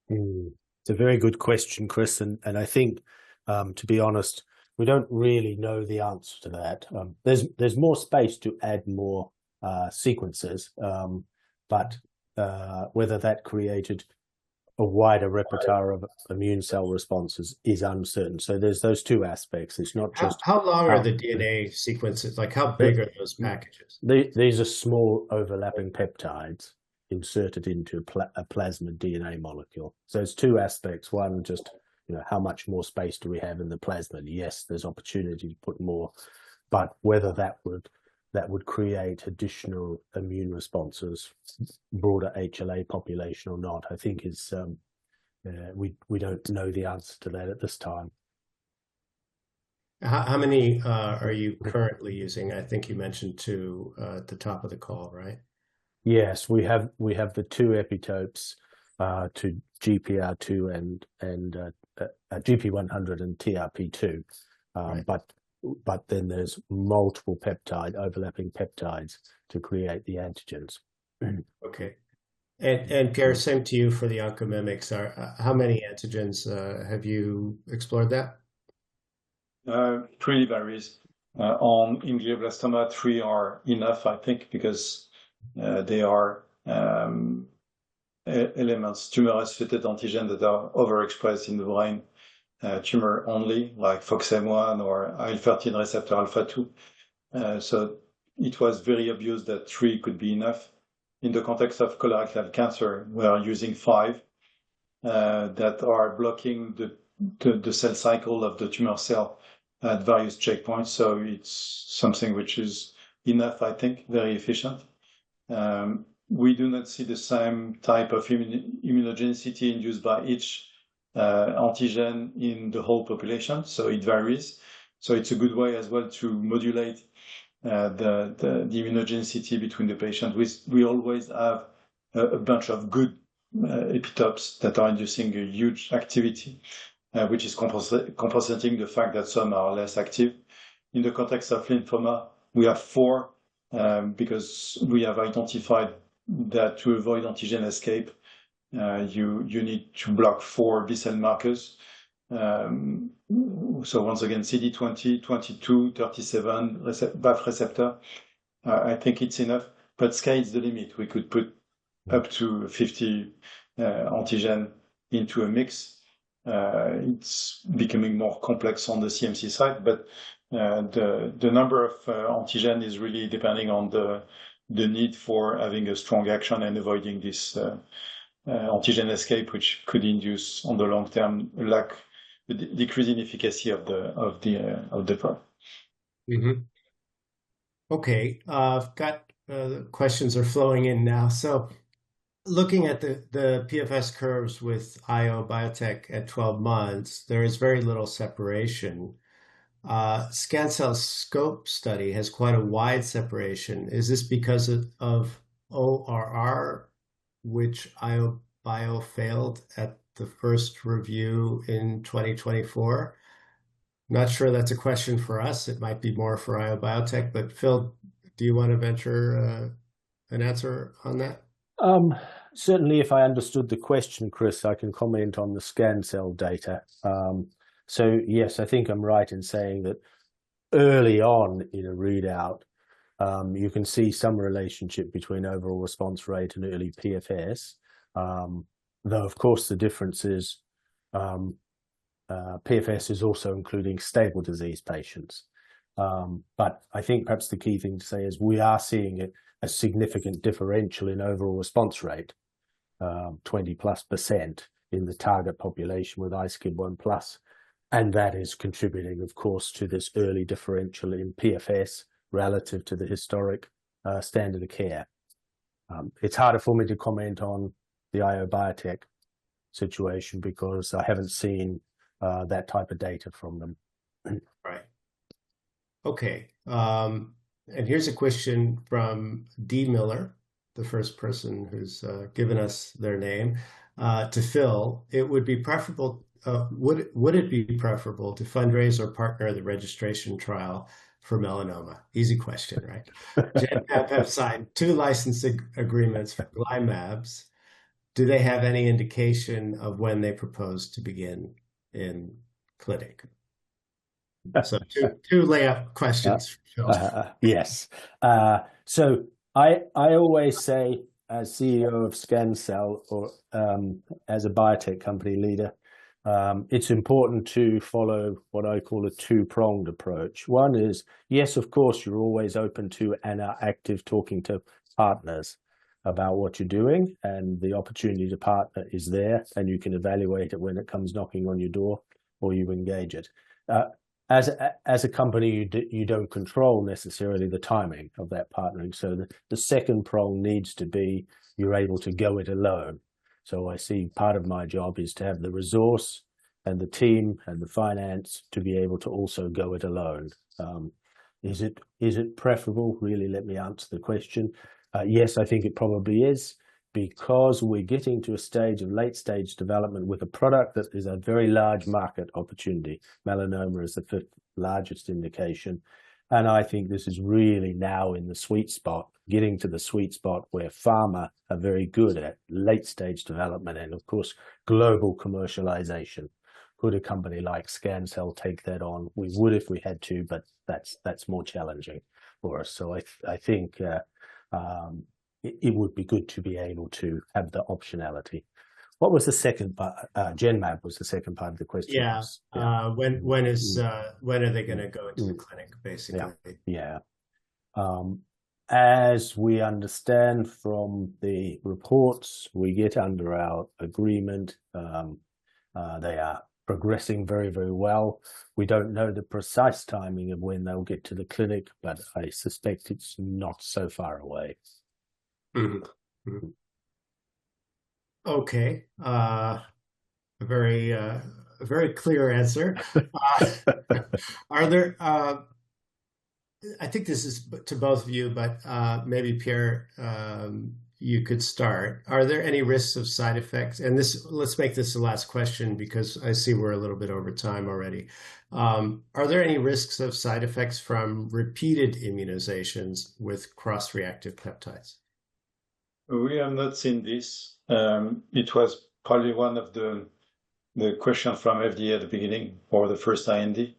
It's a very good question, Chris, and I think, to be honest, we don't really know the answer to that. There's more space to add more sequences, but whether that created a wider repertoire of immune cell responses is uncertain. So there's those two aspects. It's not just how long are the DNA sequences? Like how big are those packages? These are small overlapping peptides inserted into a plasmid DNA molecule. So it's two aspects. One, just how much more space do we have in the plasmid? Yes, there's opportunity to put more, but whether that would create additional immune responses, broader HLA population or not, I think is we don't know the answer to that at this time. How many are you currently using? I think you mentioned two at the top of the call, right? Yes, we have the two epitopes to GPR2 and GP100 and TRP2, Right. but then there's multiple overlapping peptides to create the antigens. Okay. And Pierre, same to you for the oncomimics. How many antigens have you explored that? It really varies. In glioblastoma, 3 are enough, I think, because they are elements, tumor-associated antigen that are overexpressed in the brain, tumor only, like FOXM1 or IL-13 receptor alpha-2. So it was very obvious that 3 could be enough. In the context of colorectal cancer, we are using 5 that are blocking the cell cycle of the tumor cell at various checkpoints. So it's something which is enough, I think, very efficient. We do not see the same type of immunogenicity induced by each antigen in the whole population, so it varies. So it's a good way as well to modulate the immunogenicity between the patients. We always have a bunch of good epitopes that are inducing a huge activity, which is compensating the fact that some are less active. In the context of lymphoma, we have 4 because we have identified that to avoid antigen escape, you need to block 4 B-cell markers. So once again, CD20, 22, 37, BAF receptor. I think it's enough, but sky is the limit. We could put up to 50 antigen into a mix. It's becoming more complex on the CMC side, but the number of antigen is really depending on the need for having a strong action and avoiding this antigen escape, which could induce on the long term decrease in efficacy of the drug. Mm-hmm. Okay, I've got questions are flowing in now. So, looking at the PFS curves with IO Biotech at 12 months, there is very little separation. Scancell's SCOPE study has quite a wide separation. Is this because of ORR, which IO Bio failed at the first review in 2024? Not sure that's a question for us. It might be more for IO Biotech, but Phil, do you want to venture an answer on that? Certainly, if I understood the question, Chris, I can comment on the Scancell data. So yes, I think I'm right in saying that early on in a readout, you can see some relationship between overall response rate and early PFS. Though, of course, the difference is PFS is also including stable disease patients. But I think perhaps the key thing to say is we are seeing a significant differential in overall response rate, 20+% in the target population with iSCIB1+. And that is contributing, of course, to this early differential in PFS relative to the historic standard of care. It's harder for me to comment on the IO Biotech situation because I haven't seen that type of data from them. Right. Okay. And here's a question from D. Miller, the first person who's given us their name, to Phil. It would be preferable. Would it be preferable to fundraise or partner the registration trial for melanoma? Easy question, right? Genmab have signed 2 license agreements for GlyMabs. Do they have any indication of when they propose to begin in clinic? So two layup questions. Yes. So I always say, as CEO of Scancell or as a biotech company leader, it's important to follow what I call a 2-pronged approach. One is, yes, of course, you're always open to and are active talking to partners about what you're doing, and the opportunity to partner is there, and you can evaluate it when it comes knocking on your door, or you engage it. As a company, you don't control necessarily the timing of that partnering. So the second prong needs to be you're able to go it alone. So I see part of my job is to have the resource and the team and the finance to be able to also go it alone. Is it preferable? Really, let me answer the question. Yes, I think it probably is, because we're getting to a stage of late-stage development with a product that is a very large market opportunity. Melanoma is the 5th largest indication. And I think this is really now in the sweet spot, getting to the sweet spot where pharma are very good at late-stage development and, of course, global commercialization. Could a company like Scancell take that on? We would if we had to, but that's more challenging for us. So I think it would be good to be able to have the optionality. What was the second part? Genmab was the second part of the question. Yeah. When are they going to go into the clinic, basically? Yeah. As we understand from the reports we get under our agreement, they are progressing very, very well. We don't know the precise timing of when they'll get to the clinic, but I suspect it's not so far away. Mm-hmm. Okay. A very clear answer. Are there, I think this is to both of you, but maybe Pierre, you could start. Are there any risks of side effects? And let's make this the last question because I see we're a little bit over time already. Are there any risks of side effects from repeated immunizations with cross-reactive peptides? We have not seen this. It was probably one of the questions from FDA at the beginning for the first IND.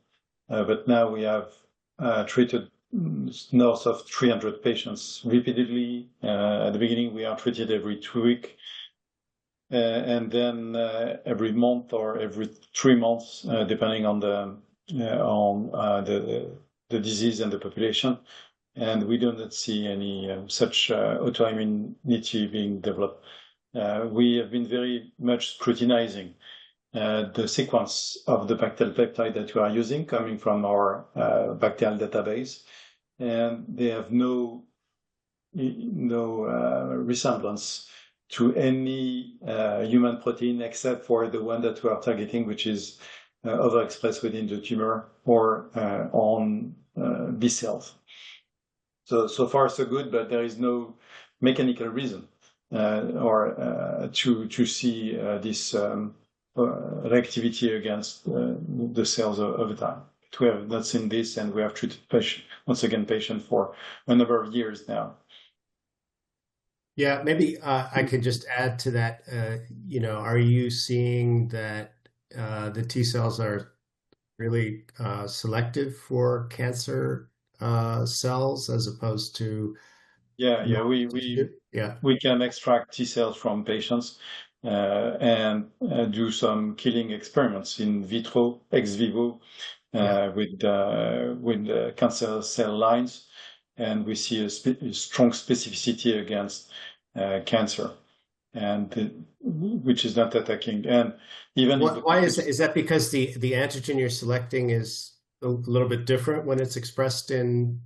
But now we have treated north of 300 patients repeatedly. At the beginning, we are treated every 2 weeks. And then every month or every 3 months, depending on the disease and the population. And we do not see any such autoimmunity being developed. We have been very much scrutinizing the sequence of the bacterial peptide that we are using coming from our bacterial database. And they have no resemblance to any human protein except for the one that we are targeting, which is overexpressed within the tumor or on B cells. So far so good, but there is no mechanical reason to see this reactivity against the cells over time. But we have not seen this, and we have treated patients for a number of years now. Yeah, maybe I could just add to that. Are you seeing that the T cells are really selective for cancer cells as opposed to we can extract T cells from patients. and do some killing experiments in vitro, ex vivo, with cancer cell lines, and we see a strong specificity against cancer, and which is not attacking. And even why is that? Because the antigen you're selecting is a little bit different when it's expressed in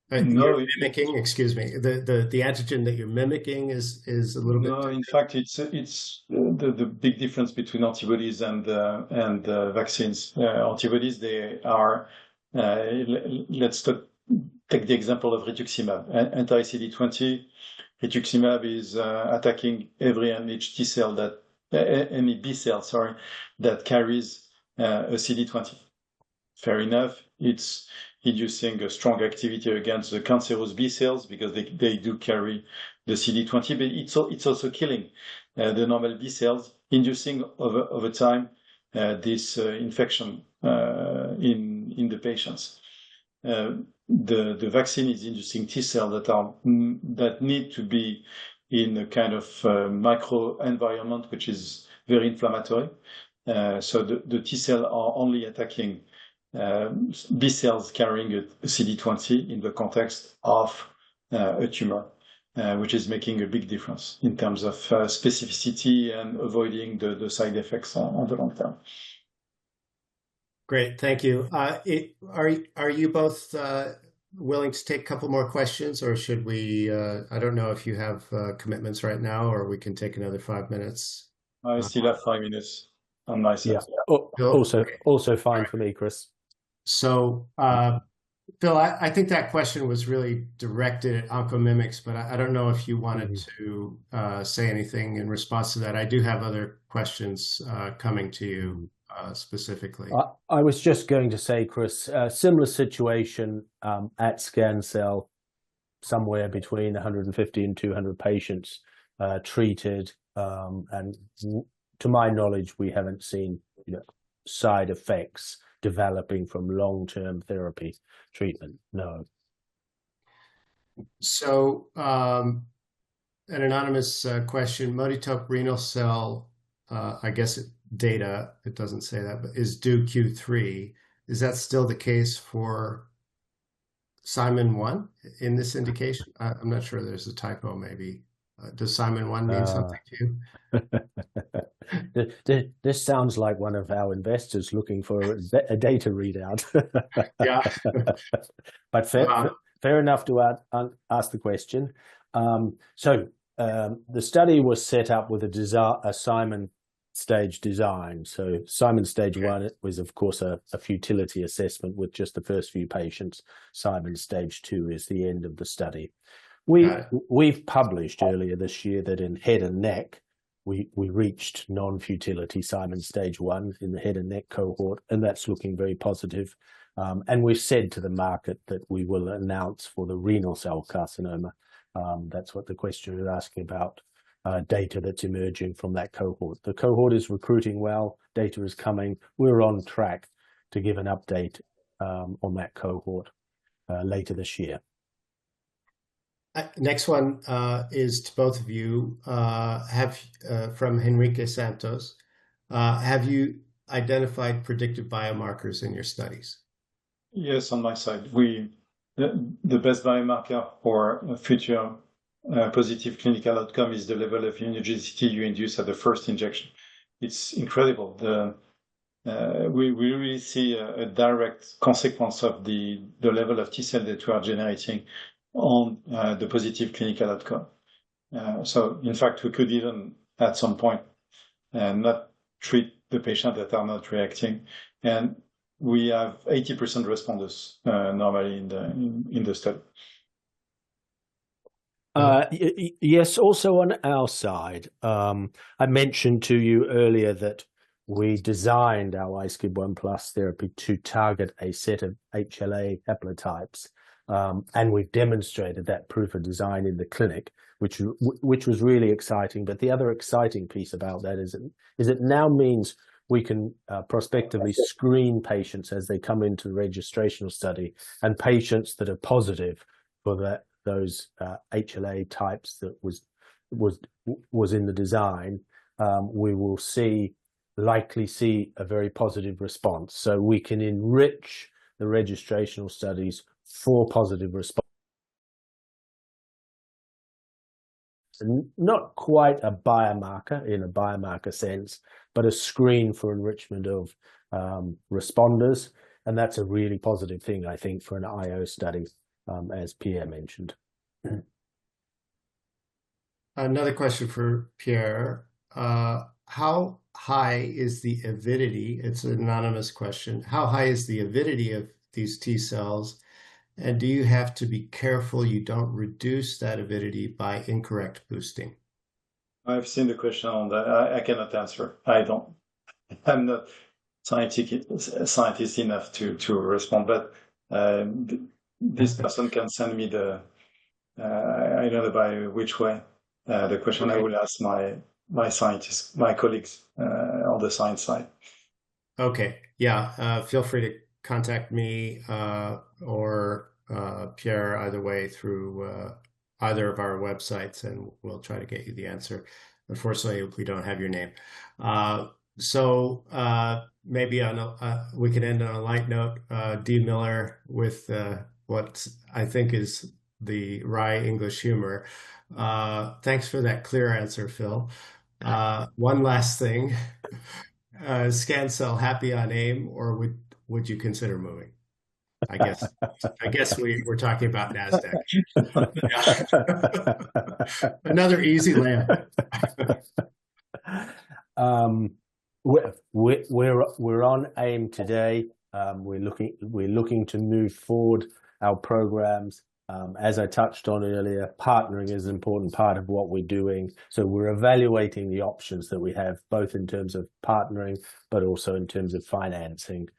mimicking. Excuse me. The antigen that you're mimicking is a little bit. No, in fact, it's the big difference between antibodies and vaccines. Antibodies, they are. Let's take the example of rituximab, anti-CD20. Rituximab is attacking every and each T cell that any B cell, that carries a CD20. Fair enough. It's inducing a strong activity against the cancerous B cells because they do carry the CD20, but it's also killing the normal B cells, inducing over time this infection in the patients. The vaccine is inducing T cells that need to be in a kind of micro environment which is very inflammatory. So the T cells are only attacking B cells carrying a CD20 in the context of a tumor, which is making a big difference in terms of specificity and avoiding the side effects on the long term. Great, thank you. Are you both willing to take a couple more questions, or should we? I don't know if you have commitments right now, or we can take another 5 minutes. I still have 5 minutes on my side. Yeah. Also fine for me, Chris. So, Phil, I think that question was really directed at oncomimics, but I don't know if you wanted to say anything in response to that. I do have other questions coming to you specifically. I was just going to say, Chris, similar situation at Scancell, somewhere between 150 and 200 patients treated, and to my knowledge, we haven't seen side effects developing from long-term therapy treatment. No. So, an anonymous question: Moditope renal cell, I guess data, it doesn't say that, but is due Q3. Is that still the case for Simon 1 in this indication? I'm not sure, there's a typo maybe. Does Simon 1 mean something to you? This sounds like one of our investors looking for a data readout. Yeah. But fair enough to ask the question. So the study was set up with a Simon stage design. So Simon stage 1 was, of course, a futility assessment with just the first few patients. Simon stage 2 is the end of the study. We've published earlier this year that in head and neck, we reached non-futility Simon stage 1 in the head and neck cohort, and that's looking very positive. And we've said to the market that we will announce for the renal cell carcinoma. That's what the question is asking about, data that's emerging from that cohort. The cohort is recruiting well, data is coming. We're on track to give an update on that cohort later this year. Next one is to both of you. From Henrique Santos. Have you identified predictive biomarkers in your studies? Yes, on my side. The best biomarker for future positive clinical outcome is the level of immunogenicity you induce at the first injection. It's incredible. We really see a direct consequence of the level of T cell that we are generating on the positive clinical outcome. So, in fact, we could even, at some point, not treat the patient that are not reacting. And we have 80% responders normally in the study. Yes, also on our side, I mentioned to you earlier that we designed our iSCIB1+ therapy to target a set of HLA haplotypes. And we've demonstrated that proof of design in the clinic, which was really exciting. But the other exciting piece about that is it now means we can prospectively screen patients as they come into the registrational study, and patients that are positive for those HLA types that was in the design, we will likely see a very positive response. So we can enrich the registrational studies for positive response. Not quite a biomarker in a biomarker sense, but a screen for enrichment of responders. And that's a really positive thing, I think, for an IO study, as Pierre mentioned. Another question for Pierre. How high is the avidity? It's an anonymous question. How high is the avidity of these T cells? And do you have to be careful you don't reduce that avidity by incorrect boosting? I've seen the question on that. I cannot answer. I'm not scientist enough to respond, but this person can send me I don't know by which way the question. I will ask my scientists, my colleagues on the science side. Okay. Yeah. Feel free to contact me or Pierre either way through either of our websites, and we'll try to get you the answer. Unfortunately, we don't have your name. So maybe we could end on a light note. D. Miller with what I think is the wry English humor. Thanks for that clear answer, Phil. One last thing. Scancell happy on AIM, or would you consider moving? I guess we're talking about NASDAQ. Another easy layup. We're on AIM today. We're looking to move forward our programs. As I touched on earlier, partnering is an important part of what we're doing. So we're evaluating the options that we have, both in terms of partnering, but also in terms of financing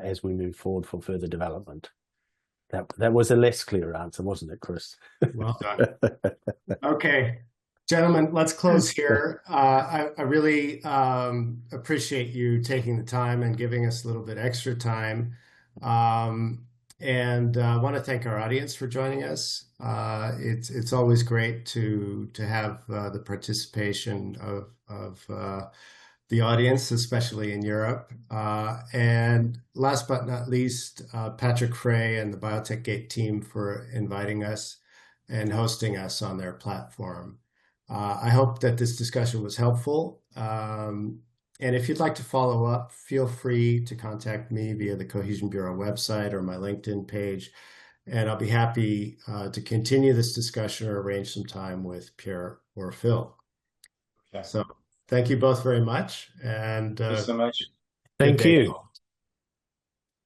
as we move forward for further development. That was a less clear answer, wasn't it, Chris? Well done. Okay, gentlemen, let's close here. I really appreciate you taking the time and giving us a little bit extra time. And I want to thank our audience for joining us. It's always great to have the participation of the audience, especially in Europe. And last but not least, Patrick Frey and the Biotech Gate team for inviting us and hosting us on their platform. I hope that this discussion was helpful. And if you'd like to follow up, feel free to contact me via the Cohesion Bureau website or my LinkedIn page. And I'll be happy to continue this discussion or arrange some time with Pierre or Phil. Okay. So thank you both very much. And thank you so much. Thank you.